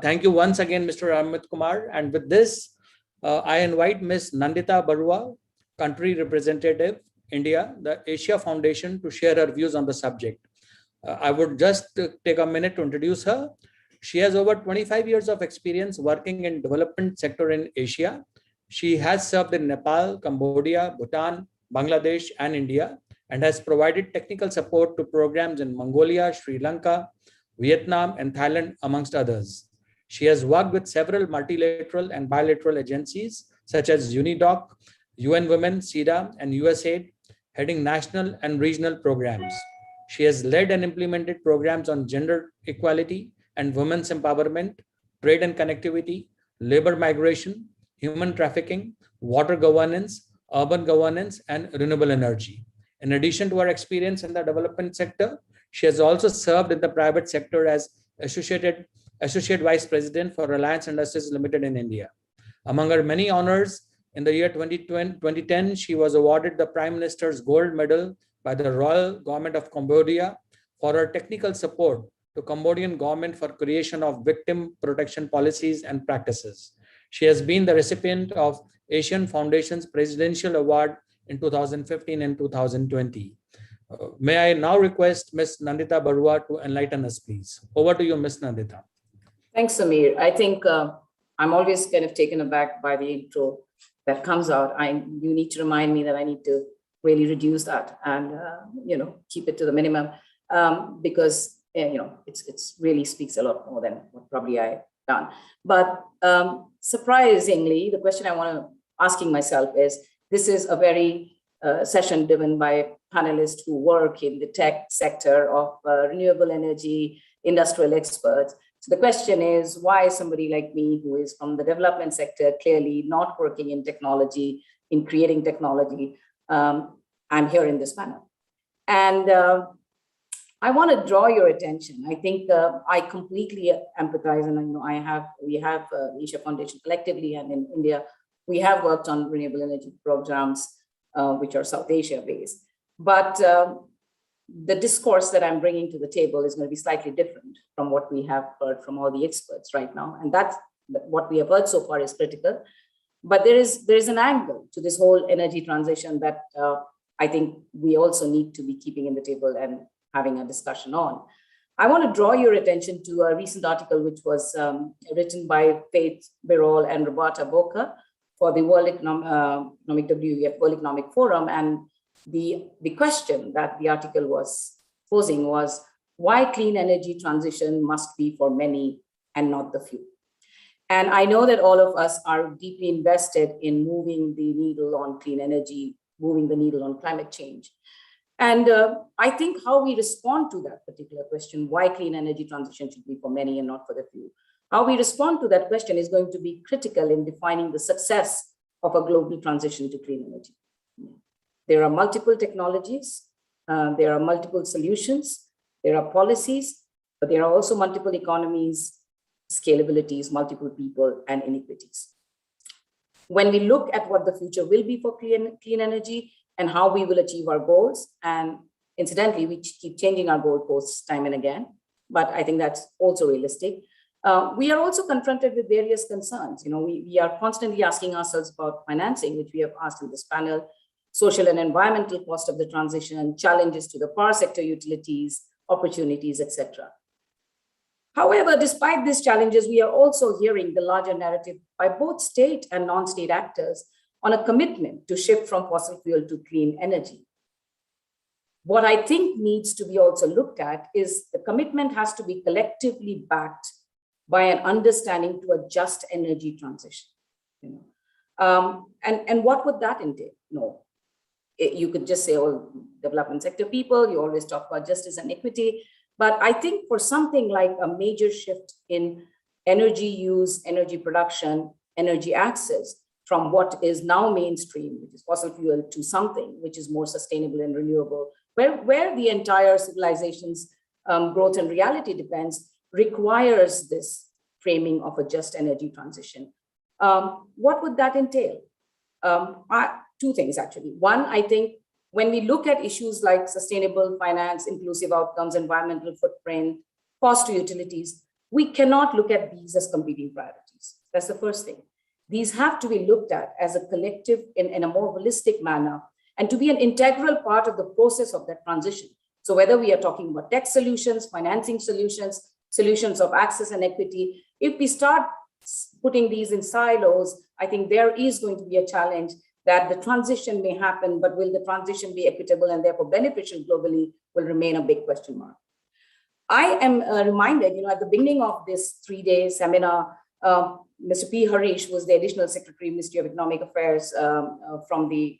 Thank you once again, Mr. Amit Kumar. And with this, I invite Ms. Nandita Barua, Country Representative, India, the Asia Foundation, to share her views on the subject. I would just take a minute to introduce her. She has over 25 years of experience working in development sector in Asia. She has served in Nepal, Cambodia, Bhutan, Bangladesh, and India, and has provided technical support to programs in Mongolia, Sri Lanka, Vietnam, and Thailand, amongst others. She has worked with several multilateral and bilateral agencies, such as UNIDOC, UN Women, SIDA, and USAID, heading national and regional programs. She has led and implemented programs on gender equality and women's empowerment, trade and connectivity, labor migration, human trafficking, water governance, urban governance, and renewable energy. In addition to her experience in the development sector, she has also served in the private sector as Associate Vice President for Reliance Industries Limited in India. Among her many honors, in the year 2010, she was awarded the Prime Minister's Gold Medal by the Royal Government of Cambodia for her technical support to Cambodian government for creation of victim protection policies and practices. She has been the recipient of Asian Foundation's Presidential Award in 2015 and 2020. May I now request Ms. Nandita Barua to enlighten us, please. Over to you, Ms. Nandita. Thanks, Samir. I think I'm always kind of taken aback by the intro that comes out. You need to remind me that I need to really reduce that and keep it to the minimum because it's really speaks a lot more than what probably I've done. But surprisingly, the question I want to asking myself is, this is a very session driven by panelists who work in the tech sector of renewable energy, industrial experts. So the question is, why somebody like me, who is from the development sector, clearly not working in technology, in creating technology, I'm here in this panel. And I want to draw your attention. I think I completely empathize, and we have Asia Foundation collectively, and in India, we have worked on renewable energy programs, which are South Asia based. But the discourse that I'm bringing to the table is going to be slightly different from what we have heard from all the experts right now. And that's what we have heard so far is critical. But there is an angle to this whole energy transition that I think we also need to be keeping in the table and having a discussion on. I want to draw your attention to a recent article which was written by Faith Birol and Roberta Boca for the World Economic WEF World Economic Forum. And the question that the article was posing was, why clean energy transition must be for many and not the few? And I know that all of us are deeply invested in moving the needle on clean energy, moving the needle on climate change. And I think how we respond to that particular question, why clean energy transition should be for many and not for the few, how we respond to that question is going to be critical in defining the success of a global transition to clean energy. There are multiple technologies, there are multiple solutions, there are policies, but there are also multiple economies, scalabilities, multiple people, and inequities. When we look at what the future will be for clean energy and how we will achieve our goals, and incidentally, we keep changing our goalposts time and again, but I think that's also realistic. We are also confronted with various concerns. We are constantly asking ourselves about financing, which we have asked in this panel, social and environmental cost of the transition, challenges to the power sector utilities, opportunities, etc. However, despite these challenges, we are also hearing the larger narrative by both state and non-state actors on a commitment to shift from fossil fuel to clean energy. What I think needs to be also looked at is the commitment has to be collectively backed by an understanding to a just energy transition. And what would that entail? No. You could just say, oh, development sector people, you always talk about justice and equity. But I think for something like a major shift in energy use, energy production, energy access from what is now mainstream, which is fossil fuel, to something which is more sustainable and renewable, where the entire civilization's growth and reality depends, requires this framing of a just energy transition. What would that entail? Two things, actually. One, I think when we look at issues like sustainable finance, inclusive outcomes, environmental footprint, cost to utilities, we cannot look at these as competing priorities. That's the first thing. These have to be looked at as a collective in a more holistic manner and to be an integral part of the process of that transition. So whether we are talking about tech solutions, financing solutions, solutions of access and equity, if we start putting these in silos, I think there is going to be a challenge that the transition may happen, but will the transition be equitable and therefore beneficial globally will remain a big question mark. I am reminded, at the beginning of this 3-day seminar, Mr. P. Harish was the Additional Secretary, Ministry of Economic Affairs from the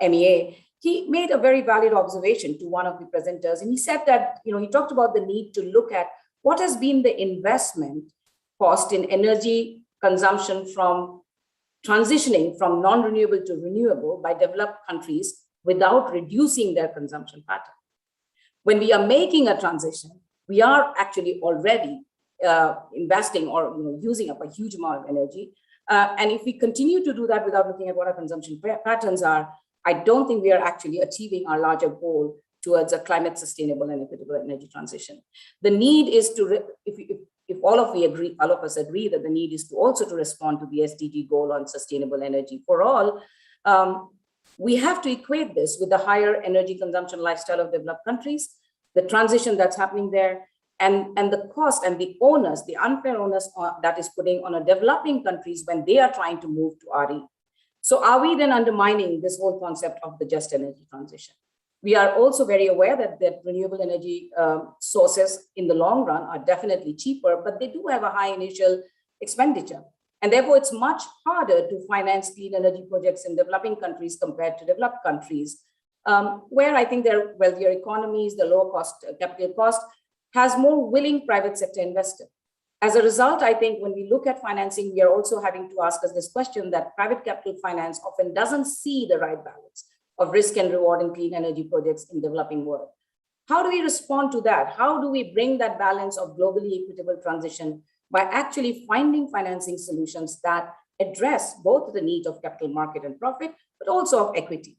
MEA. he made a very valid observation to one of the presenters. And he said that, he talked about the need to look at what has been the investment cost in energy consumption from transitioning from non-renewable to renewable by developed countries without reducing their consumption pattern. When we are making a transition, we are actually already investing or using up a huge amount of energy. And if we continue to do that without looking at what our consumption patterns are, I don't think we are actually achieving our larger goal towards a climate sustainable and equitable energy transition. The need is to, if all of us agree that the need is to also to respond to the SDG goal on sustainable energy for all, we have to equate this with the higher energy consumption lifestyle of developed countries, the transition that's happening there, and the cost and the onus, the unfair onus that is putting on a developing countries when they are trying to move to RE. So are we then undermining this whole concept of the just energy transition? We are also very aware that renewable energy sources in the long run are definitely cheaper, but they do have a high initial expenditure. And therefore, it's much harder to finance clean energy projects in developing countries compared to developed countries, where I think their wealthier economies, the lower cost capital cost, has more willing private sector investors. As a result, I think when we look at financing, we are also having to ask us this question that private capital finance often doesn't see the right balance of risk and reward in clean energy projects in developing world. How do we respond to that? How do we bring that balance of globally equitable transition by actually finding financing solutions that address both the need of capital market and profit, but also of equity?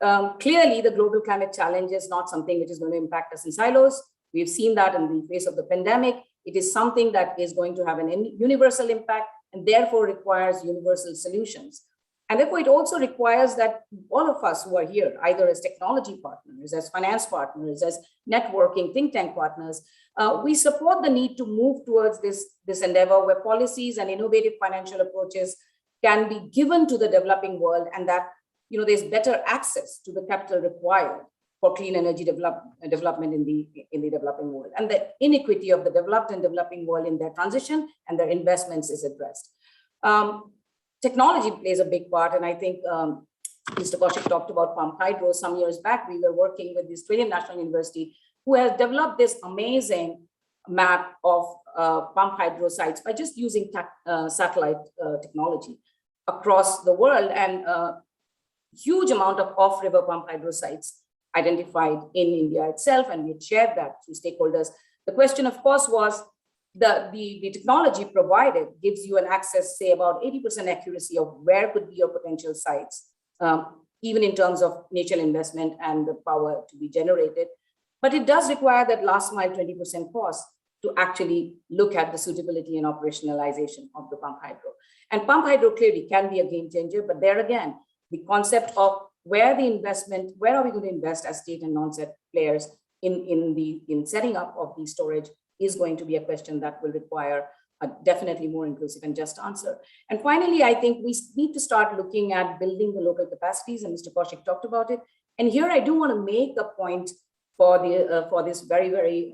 Clearly, the global climate challenge is not something which is going to impact us in silos. We've seen that in the face of the pandemic. It is something that is going to have an universal impact and therefore requires universal solutions. And therefore, it also requires that all of us who are here, either as technology partners, as finance partners, as networking think tank partners, we support the need to move towards this endeavor where policies and innovative financial approaches can be given to the developing world, and that there's better access to the capital required for clean energy development in the developing world. And the inequity of the developed and developing world in their transition and their investments is addressed. Technology plays a big part, and I think Mr. Kaushik talked about pump hydro. Some years back, we were working with the Australian National University, who has developed this amazing map of pump hydro sites by just using satellite technology across the world, and huge amount of off-river pump hydro sites identified in India itself, and we had shared that to stakeholders. The question, of course, was the technology provided gives you an access, say, about 80% accuracy of where could be your potential sites, even in terms of initial investment and the power to be generated. But it does require that last mile 20% cost to actually look at the suitability and operationalization of the pump hydro. And pump hydro clearly can be a game changer, but there again, the concept of where are we going to invest as state and non-state players in setting up of the storage is going to be a question that will require a definitely more inclusive and just answer. And finally, I think we need to start looking at building the local capacities, and Mr. Kaushik talked about it. And here I do want to make a point for this very, very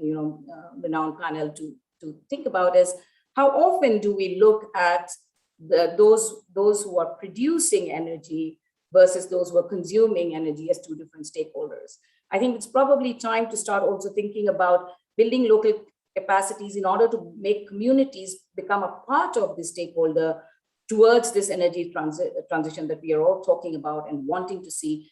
renowned panel to think about is how often do we look at those who are producing energy versus those who are consuming energy as two different stakeholders. I think it's probably time to start also thinking about building local capacities in order to make communities become a part of the stakeholder towards this energy transition that we are all talking about and wanting to see,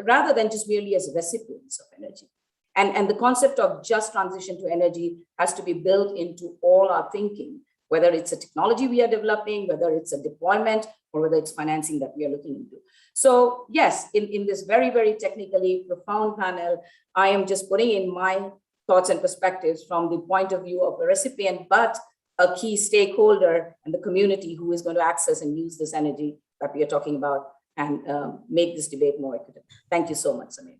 rather than just merely as recipients of energy. And the concept of just transition to energy has to be built into all our thinking, whether it's a technology we are developing, whether it's a deployment, or whether it's financing that we are looking into. So yes, in this very, very technically profound panel, I am just putting in my thoughts and perspectives from the point of view of a recipient, but a key stakeholder and the community who is going to access and use this energy that we are talking about and make this debate more equitable. Thank you so much, Samir.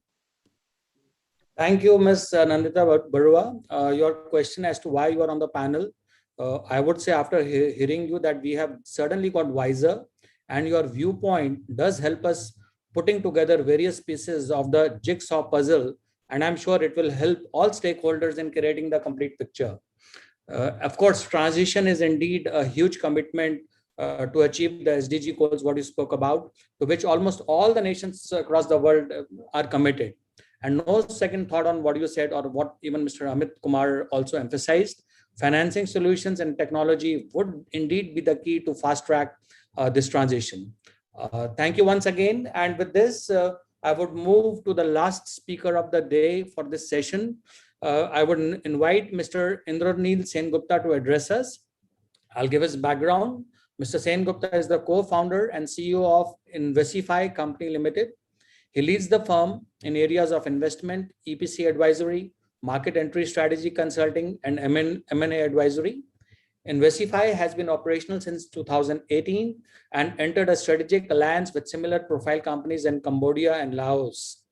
Thank you, Ms. Nandita Barua. Your question as to why you are on the panel, I would say after hearing you that we have certainly got wiser, and your viewpoint does help us putting together various pieces of the jigsaw puzzle, and I'm sure it will help all stakeholders in creating the complete picture. Of course, transition is indeed a huge commitment to achieve the SDG goals, what you spoke about, to which almost all the nations across the world are committed. And no second thought on what you said or what even Mr. Amit Kumar also emphasized. Financing solutions and technology would indeed be the key to fast track this transition. Thank you once again. And with this, I would move to the last speaker of the day for this session. I would invite Mr. Indra Sengupta to address us. I'll give his background. Mr. Sengupta is the co-founder and CEO of Investify Company Limited. He leads the firm in areas of investment, EPC advisory, market entry strategy consulting, and M&A advisory. Investify has been operational since 2018 and entered a strategic alliance with similar profile companies in Cambodia and Laos.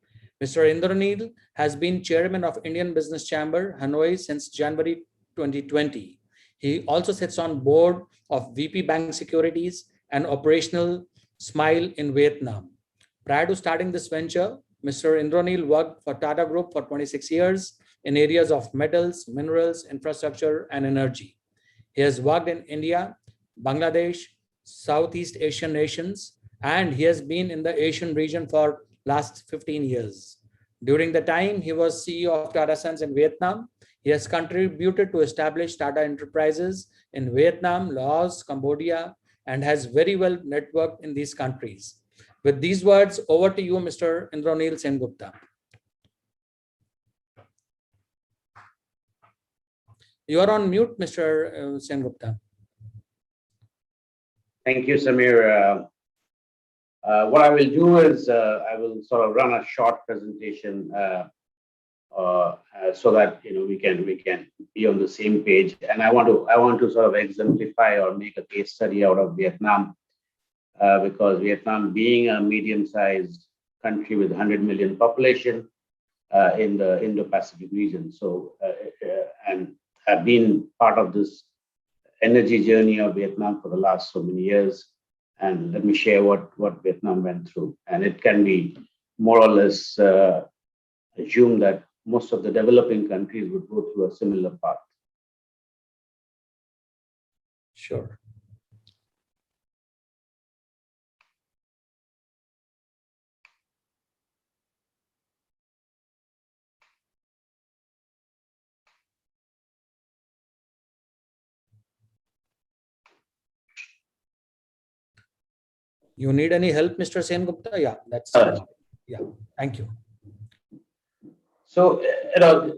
Mr. Indranil has been chairman of Indian Business Chamber, Hanoi since January 2020. He also sits on board of VP Bank Securities and operational Smile in Vietnam. Prior to starting this venture, Mr. Indranil worked for Tata Group for 26 years in areas of metals, minerals, infrastructure, and energy. He has worked in India, Bangladesh, Southeast Asian nations, and he has been in the Asian region for last 15 years. During the time he was CEO of Tata Sons in Vietnam, he has contributed to establish Tata Enterprises in Vietnam, Laos, Cambodia, and has very well networked in these countries. With these words, over to you, Mr. Indranil Sengupta. You are on mute, Mr. Sengupta. Thank you, Samir. What I will do is I will sort of run a short presentation so that we can be on the same page. And I want to sort of exemplify or make a case study out of Vietnam, because Vietnam, being a medium-sized country with 100 million population in the Indo Pacific region, so and have been part of this energy journey of Vietnam for the last so many years. And let me share what Vietnam went through. And it can be more or less assumed that most of the developing countries would go through a similar path. Sure. You need any help, Mr. Sengupta? Yeah, that's yeah. Thank you. So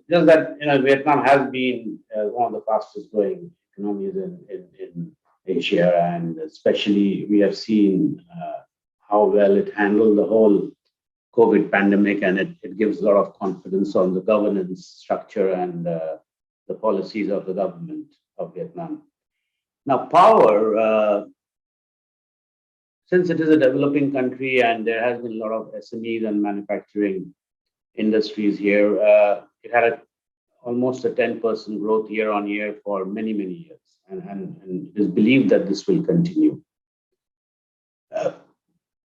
just that Vietnam has been one of the fastest growing economies in Asia, and especially we have seen how well it handled the whole COVID pandemic, and it gives a lot of confidence on the governance structure and the policies of the government of Vietnam. Now, power. Since it is a developing country and there has been a lot of SMEs and manufacturing industries here, it had almost a 10% growth year on year for many, many years. And it is believed that this will continue.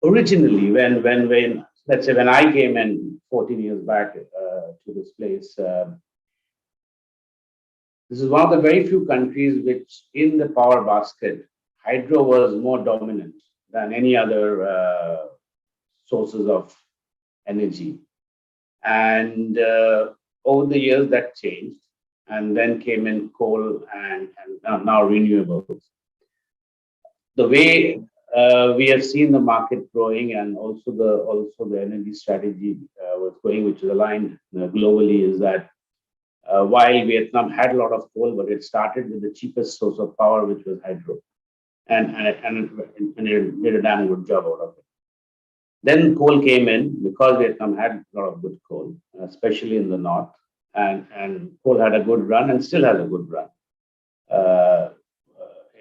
Originally, when let's say when I came in 14 years back to this place, this is one of the very few countries which in the power basket, hydro was more dominant than any other sources of energy. And over the years that changed, and then came in coal and now renewables. The way we have seen the market growing, and also the energy strategy was going, which is aligned globally, is that while Vietnam had a lot of coal, but it started with the cheapest source of power, which was hydro. And it did a damn good job out of it. Then coal came in because Vietnam had a lot of good coal, especially in the north, and coal had a good run and still has a good run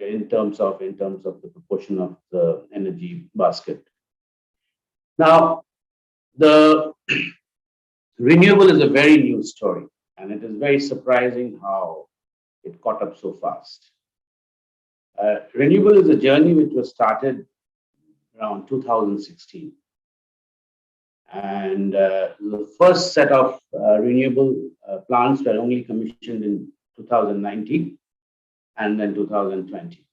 in terms of the proportion of the energy basket. Now, the renewable is a very new story, and it is very surprising how it caught up so fast. Renewable is a journey which was started around 2016. And the first set of renewable plants were only commissioned in 2019 and then 2020.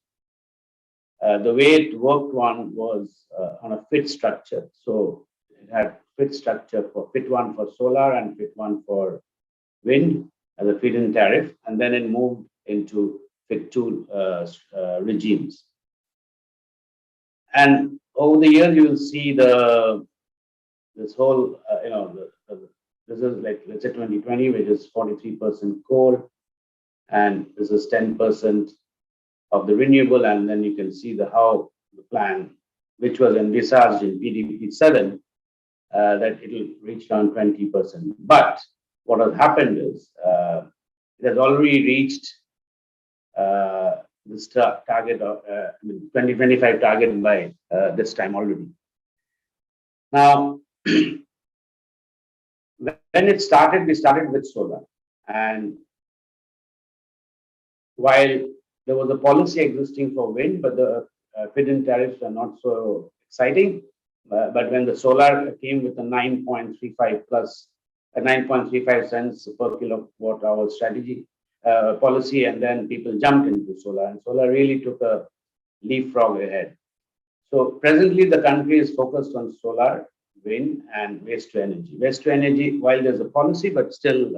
The way it worked was on a fit structure. So it had fit structure for fit one for solar and fit one for wind as a feed-in tariff, and then it moved into fit two regimes. And over the years, you will see this whole this is like, let's say 2020, which is 43% coal, and this is 10% of the renewable, and then you can see how the plan, which was envisaged in PDP 7, that it will reach around 20%. But what has happened is it has already reached this target of 2025 target by this time already. Now, when it started, we started with solar, and while there was a policy existing for wind, but the feed-in tariffs are not so exciting. But when the solar came with a 9.35 plus 9.35 cents per kilowatt hour strategy policy, and then people jumped into solar, and solar really took a leapfrog ahead. So presently, the country is focused on solar, wind, and waste to energy. Waste to energy, while there's a policy, but still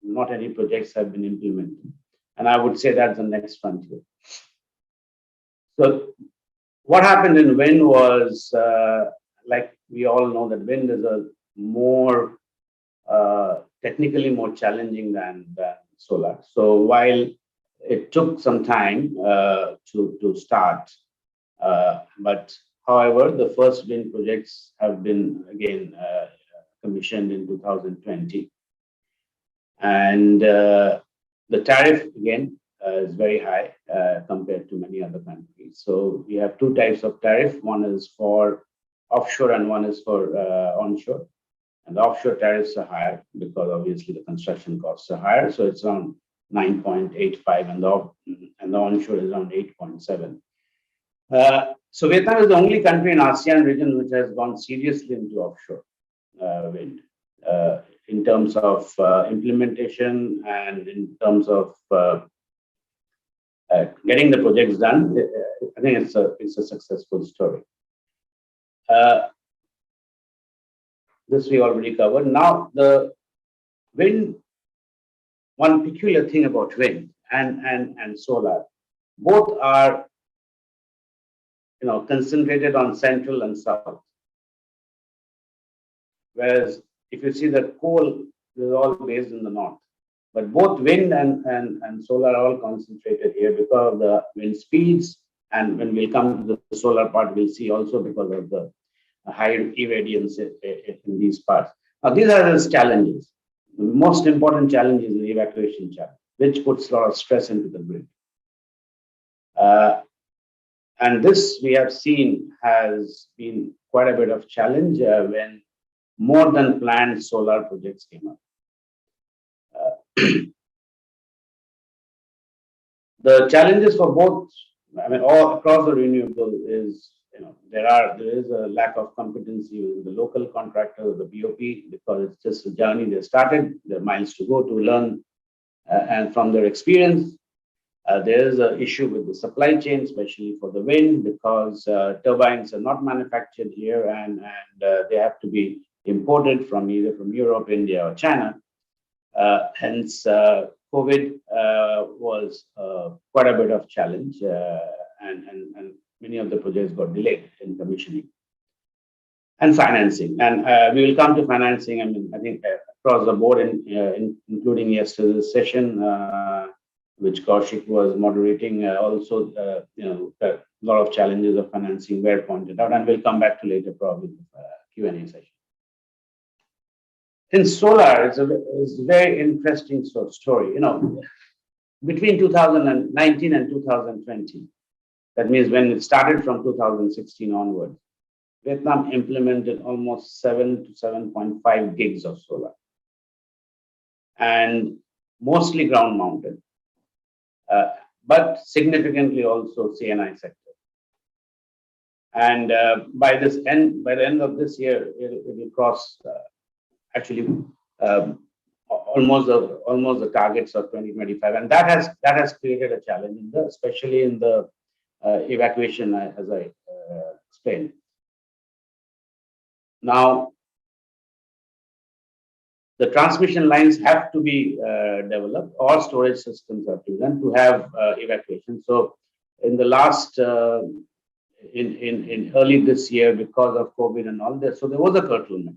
not any projects have been implemented. And I would say that's the next frontier. So what happened in wind was, like we all know, that wind is a more technically more challenging than solar. So while it took some time to start, but however, the first wind projects have been again commissioned in 2020, and the tariff again is very high compared to many other countries. So we have two types of tariff. One is for offshore and one is for onshore. And the offshore tariffs are higher because obviously the construction costs are higher. So it's around 9.85, and the onshore is around 8.7. So Vietnam is the only country in Asean region which has gone seriously into offshore wind in terms of implementation and in terms of getting the projects done. I think it's a successful story. This we already covered. Now the wind. One peculiar thing about wind and solar, both are concentrated on central and south. Whereas if you see that coal is all based in the north, but both wind and solar are all concentrated here because of the wind speeds. And when we come to the solar part, we'll see also because of the high irradiance in these parts. Now, these are the challenges. The most important challenge is the evacuation challenge, which puts a lot of stress into the grid. And this we have seen has been quite a bit of challenge when more than planned solar projects came up. The challenges for both, all across the renewable is, there is a lack of competency with the local contractor or the BOP because it's just a journey they started. There are miles to go to learn, and from their experience, there is an issue with the supply chain, especially for the wind, because turbines are not manufactured here and they have to be imported from either from Europe, India, or China. Hence, COVID was quite a bit of challenge, and many of the projects got delayed in commissioning and financing. And we will come to financing. I think across the board, including yesterday's session, which Kaushik was moderating, also, a lot of challenges of financing were pointed out, and we'll come back to later probably Q&A session. In solar, it's a very interesting sort of story. Between 2019 and 2020, that means when it started from 2016 onwards, Vietnam implemented almost 7 to 7.5 gigs of solar, and mostly ground mounted, but significantly also CNI sector. And by the end of this year, it will cross almost the targets of 2025, and that has created a challenge, especially in the evacuation, as I explained. Now, the transmission lines have to be developed, or storage systems have to be done to have evacuation. So, in the last, in early this year, because of COVID and all this, so there was a curtailment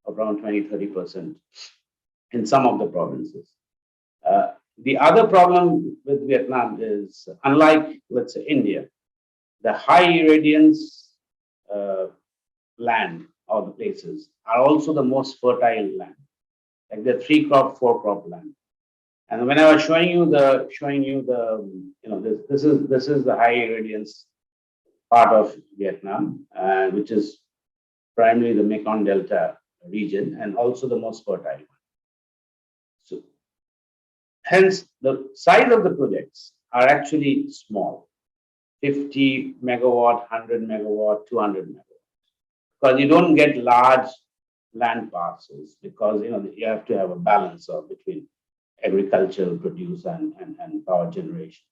of around 20-30% in some of the provinces. The other problem with Vietnam is, unlike, let's say, India, the high irradiance land or the places are also the most fertile land. Like the 3-crop, 4-crop land. And when I was showing you the, this is the high irradiance part of Vietnam, which is primarily the Mekong Delta region, and also the most fertile one. So, hence, the size of the projects are actually small, 50 megawatt, 100 megawatt, 200 megawatt. Because you don't get large land parcels, because you have to have a balance between agricultural produce and power generation.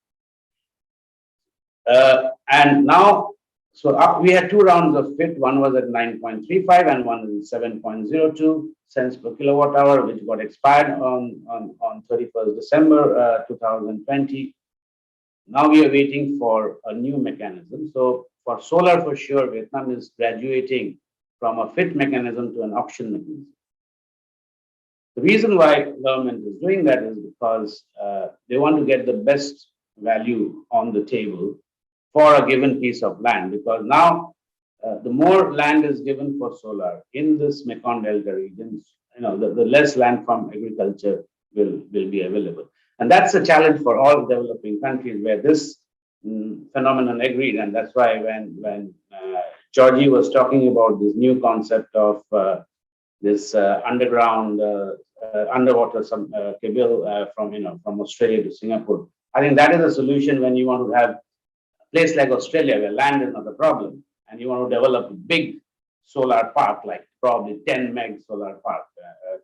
And now, so we had 2 rounds of FIT. One was at 9.35 and one is 7.02 cents per kilowatt hour, which got expired on 31st December 2020. Now we are waiting for a new mechanism. So for solar, for sure, Vietnam is graduating from a FIT mechanism to an auction mechanism. The reason why government is doing that is because they want to get the best value on the table for a given piece of land, because now the more land is given for solar in this Mekong Delta region, the less land from agriculture will be available. And that's a challenge for all developing countries where this phenomenon agreed. And that's why when Georgie was talking about this new concept of this underground underwater cable from Australia to Singapore, I think that is a solution when you want to have a place like Australia where land is not a problem, and you want to develop a big solar park, like probably 10 meg solar park,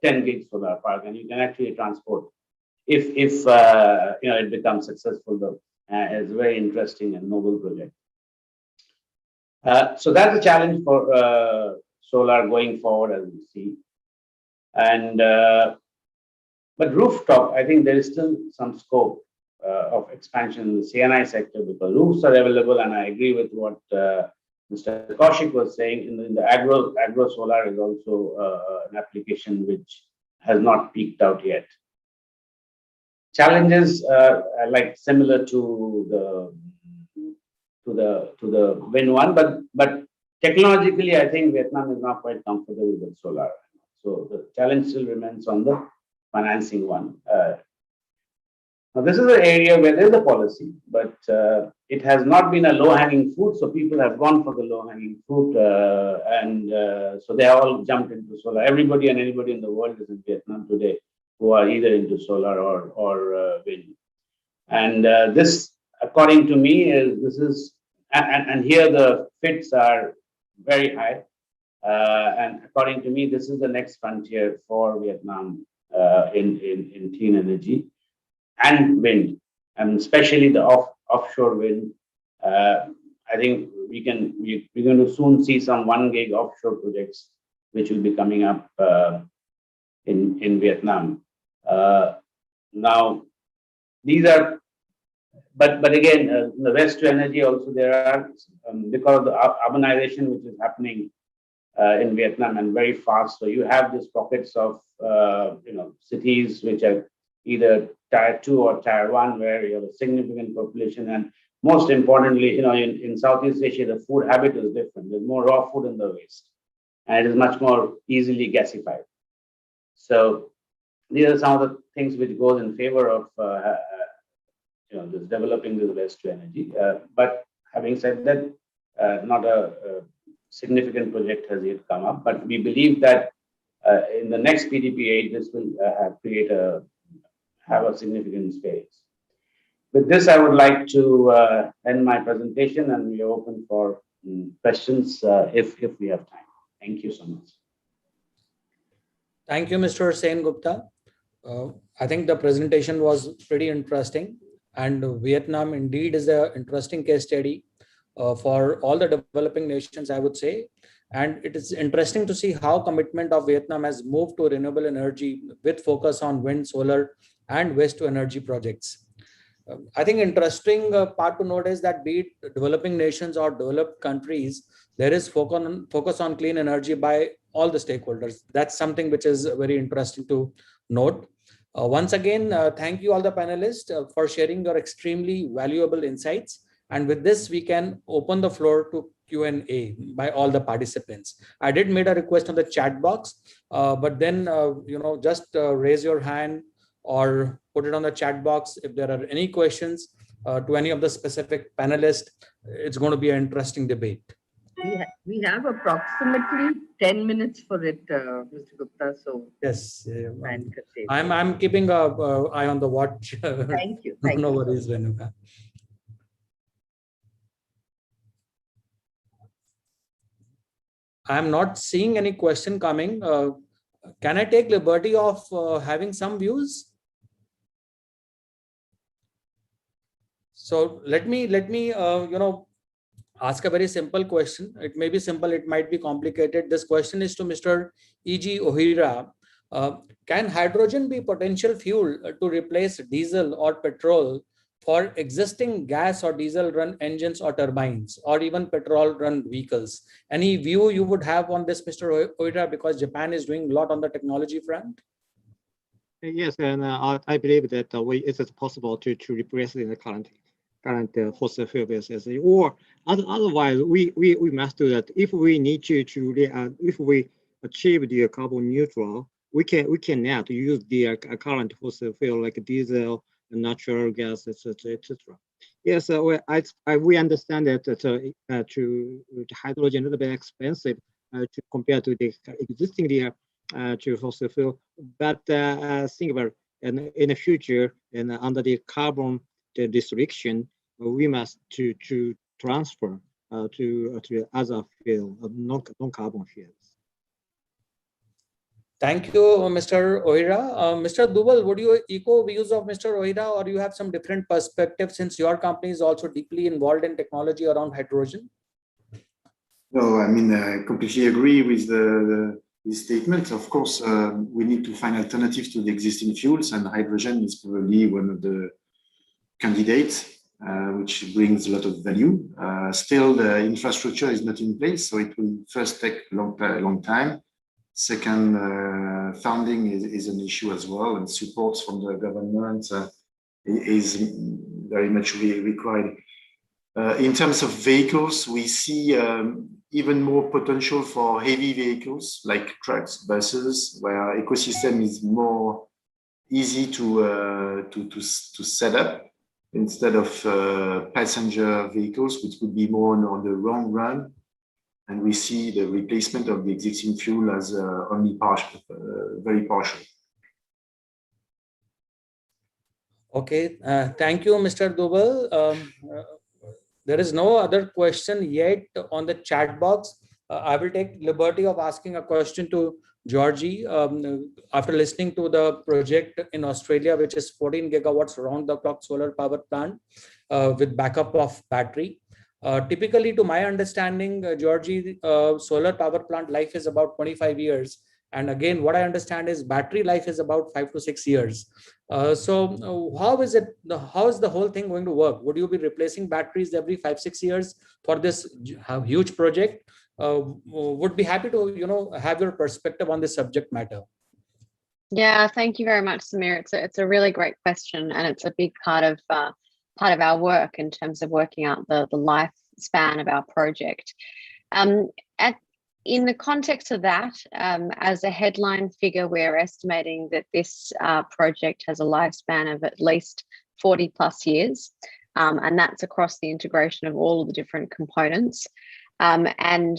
10 gig solar park, and you can actually transport if it becomes successful. Though it's a very interesting and noble project. So that's a challenge for solar going forward, as we see. And but rooftop, I think there is still some scope of expansion in the CNI sector, because roofs are available, and I agree with what Mr. Kaushik was saying. In the agro solar is also an application which has not peaked out yet. Challenges like similar to the wind one, but technologically, I think Vietnam is not quite comfortable with solar. So the challenge still remains on the financing one. Now, this is an area where there's a policy, but it has not been a low-hanging fruit. So people have gone for the low-hanging fruit, and so they have all jumped into solar. Everybody and anybody in the world is in Vietnam today who are either into solar or wind. And this, according to me, and here the fits are very high. And according to me, this is the next frontier for Vietnam in clean energy and wind, and especially the offshore wind. I think we're going to soon see some 1 gig offshore projects which will be coming up in Vietnam. Now, these are, but again, the waste to energy also there are, because of the urbanization which is happening in Vietnam, and very fast. So you have these pockets of cities which are either tier 2 or tier 1, where you have a significant population, and most importantly, in Southeast Asia, the food habit is different. There's more raw food in the West, and it is much more easily gasified. So these are some of the things which goes in favor of this developing this waste to energy. But having said that, not a significant project has yet come up, but we believe that in the next PDP8, this will have a significant space. With this, I would like to end my presentation, and we are open for questions if we have time. Thank you so much. Thank you, Mr. Sengupta. I think the presentation was pretty interesting. And Vietnam indeed is an interesting case study for all the developing nations, I would say. And it is interesting to see how commitment of Vietnam has moved to renewable energy with focus on wind, solar, and waste to energy projects. I think interesting part to note is that be it developing nations or developed countries, there is focus on clean energy by all the stakeholders. That's something which is very interesting to note. Once again, thank you all the panelists for sharing your extremely valuable insights. And with this, we can open the floor to Q&A by all the participants. I did made a request on the chat box, but then, just raise your hand or put it on the chat box if there are any questions to any of the specific panelists. It's going to be an interesting debate. We have approximately 10 minutes for it, Mr. Gupta. So yes, I'm keeping an eye on the watch. Thank you. No worries, Renuka. I'm not seeing any question coming. Can I take liberty of having some views? So let me ask a very simple question. It may be simple, it might be complicated. This question is to Mr. E.G. Ohira. Can hydrogen be potential fuel to replace diesel or petrol for existing gas or diesel run engines or turbines, or even petrol run vehicles? Any view you would have on this, Mr. Ohira, because Japan is doing a lot on the technology front? Yes, and I believe that it is possible to replace the current fossil fuel basis, or otherwise we must do that. If we need if we achieve the carbon neutral, we cannot use the current fossil fuel like diesel, natural gas, etc., etc. Yes, we understand that hydrogen is a little bit expensive to compare to the existing to fossil fuel, but think about in the future and under the carbon restriction, we must to transfer to other field, non-carbon fields. Thank you, Mr. Ohira. Mr. Dubal, would you echo views of Mr. Ohira, or you have some different perspective since your company is also deeply involved in technology around hydrogen? No, I mean, I completely agree with the statement. Of course, we need to find alternatives to the existing fuels, and hydrogen is probably one of the candidates, which brings a lot of value. Still, the infrastructure is not in place, so it will first take a long time. Second, funding is an issue as well, and support from the government is very much required. In terms of vehicles, we see even more potential for heavy vehicles like trucks, buses, where ecosystem is more easy to set up instead of passenger vehicles, which would be more on the long run. And we see the replacement of the existing fuel as only partial, very partial. Okay, thank you, Mr. Dubal. There is no other question yet on the chat box. I will take liberty of asking a question to Georgie. After listening to the project in Australia, which is 14 gigawatts round the clock solar power plant with backup of battery. Typically, to my understanding, Georgie, solar power plant life is about 25 years. And again, what I understand is battery life is about 5 to 6 years. So how is the whole thing going to work? Would you be replacing batteries every 5-6 years for this huge project? Would be happy to have your perspective on this subject matter. Yeah, thank you very much, Samir. It's a really great question, and it's a big part of our work in terms of working out the lifespan of our project. In the context of that, as a headline figure, we're estimating that this project has a lifespan of at least 40 plus years, and that's across the integration of all of the different components. And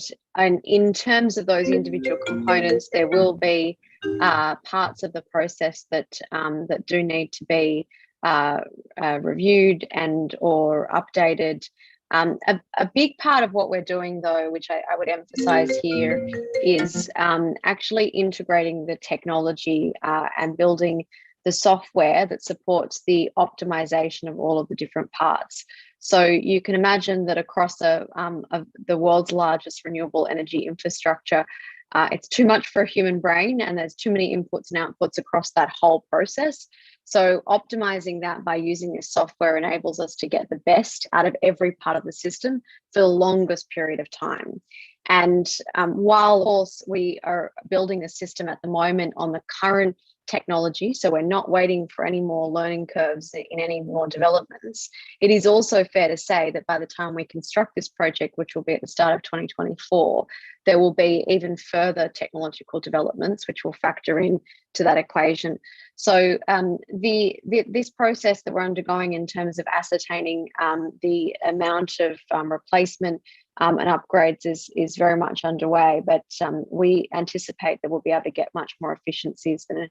in terms of those individual components, there will be parts of the process that do need to be reviewed and or updated. A big part of what we're doing, though, which I would emphasize here, is actually integrating the technology and building the software that supports the optimization of all of the different parts. So you can imagine that across the world's largest renewable energy infrastructure, it's too much for a human brain, and there's too many inputs and outputs across that whole process. So optimizing that by using this software enables us to get the best out of every part of the system for the longest period of time. And while, of course, we are building the system at the moment on the current technology, so we're not waiting for any more learning curves in any more developments, it is also fair to say that by the time we construct this project, which will be at the start of 2024, there will be even further technological developments which will factor in to that equation. So this process that we're undergoing in terms of ascertaining the amount of replacement and upgrades is very much underway, but we anticipate that we'll be able to get much more efficiencies than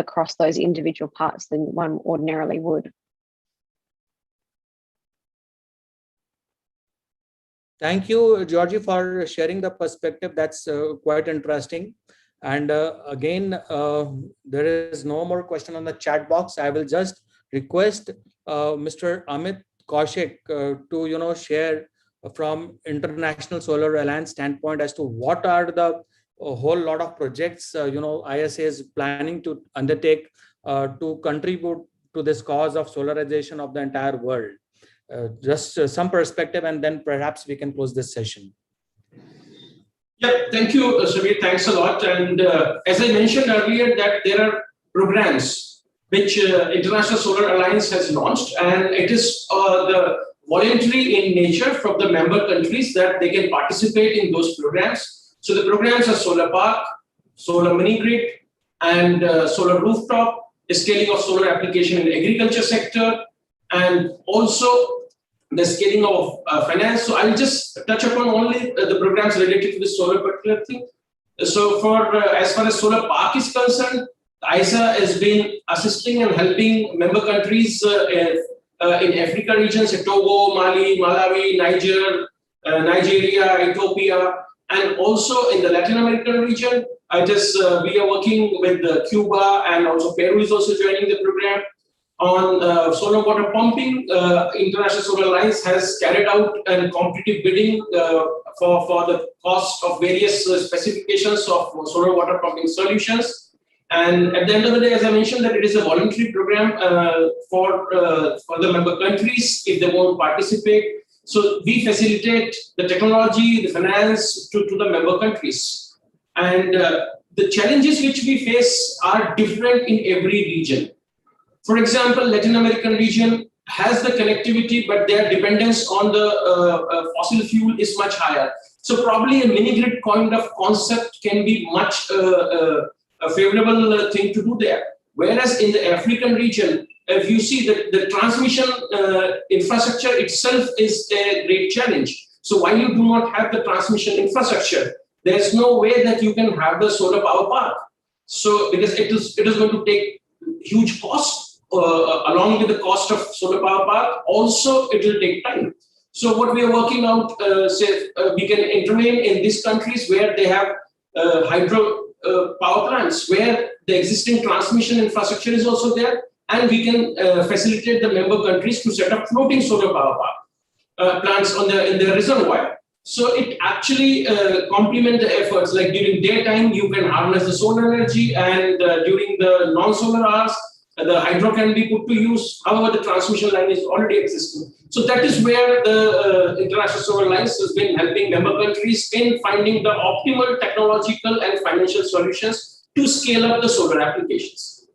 across those individual parts than one ordinarily would. Thank you, Georgie, for sharing the perspective. That's quite interesting. And again, there is no more question on the chat box. I will just request Mr. Amit Kaushik to share from International Solar Alliance standpoint as to what are the whole lot of projects ISA is planning to undertake to contribute to this cause of solarization of the entire world. Just some perspective, and then perhaps we can close this session. Yeah, thank you, Samir. Thanks a lot. And as I mentioned earlier, that there are programs which International Solar Alliance has launched, and it is the voluntary in nature from the member countries that they can participate in those programs. So the programs are solar park, solar mini grid, and solar rooftop, the scaling of solar application in the agriculture sector, and also the scaling of finance. So I'll just touch upon only the programs related to the solar particular thing. So for as far as solar park is concerned, ISA has been assisting and helping member countries in Africa regions, Togo, Mali, Malawi, Nigeria, Ethiopia, and also in the Latin American region. We are working with Cuba, and also Peru is also joining the program. On solar water pumping, International Solar Alliance has carried out a competitive bidding for the cost of various specifications of solar water pumping solutions. And at the end of the day, as I mentioned, that it is a voluntary program for the member countries if they won't participate. So we facilitate the technology, the finance to the member countries. And the challenges which we face are different in every region. For example, Latin American region has the connectivity, but their dependence on the fossil fuel is much higher. So probably a mini grid kind of concept can be much a favorable thing to do there. Whereas in the African region, if you see that the transmission infrastructure itself is a great challenge. So while you do not have the transmission infrastructure, there's no way that you can have the solar power park. So because it is going to take huge cost. Along with the cost of solar power park, also it will take time. So what we are working out, we can intervene in these countries where they have hydro power plants, where the existing transmission infrastructure is also there, and we can facilitate the member countries to set up floating solar power park plants in the reservoir. So it actually complement the efforts. Like during daytime, you can harness the solar energy, and during the non-solar hours, the hydro can be put to use. However, the transmission line is already existing. So that is where the International Solar Alliance has been helping member countries in finding the optimal technological and financial solutions to scale up the solar applications.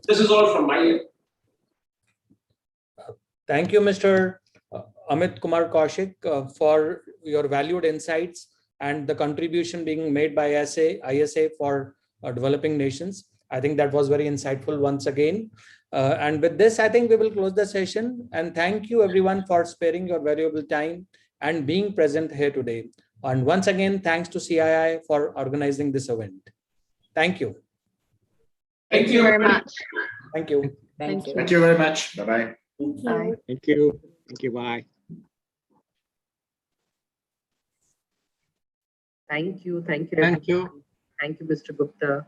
This is all from my end. Thank you, Mr. Amit Kumar Kaushik, for your valued insights and the contribution being made by ISA for developing nations. I think that was very insightful once again. And with this, I think we will close the session. And thank you everyone for sparing your valuable time and being present here today. And once again, thanks to CII for organizing this event. Thank you. Thank you very much. Thank you. Thank you. Thank you very much. Bye-bye. Bye. Thank you. Thank you. Bye. Thank you. Thank you. Thank you. Thank you, Mr. Gupta.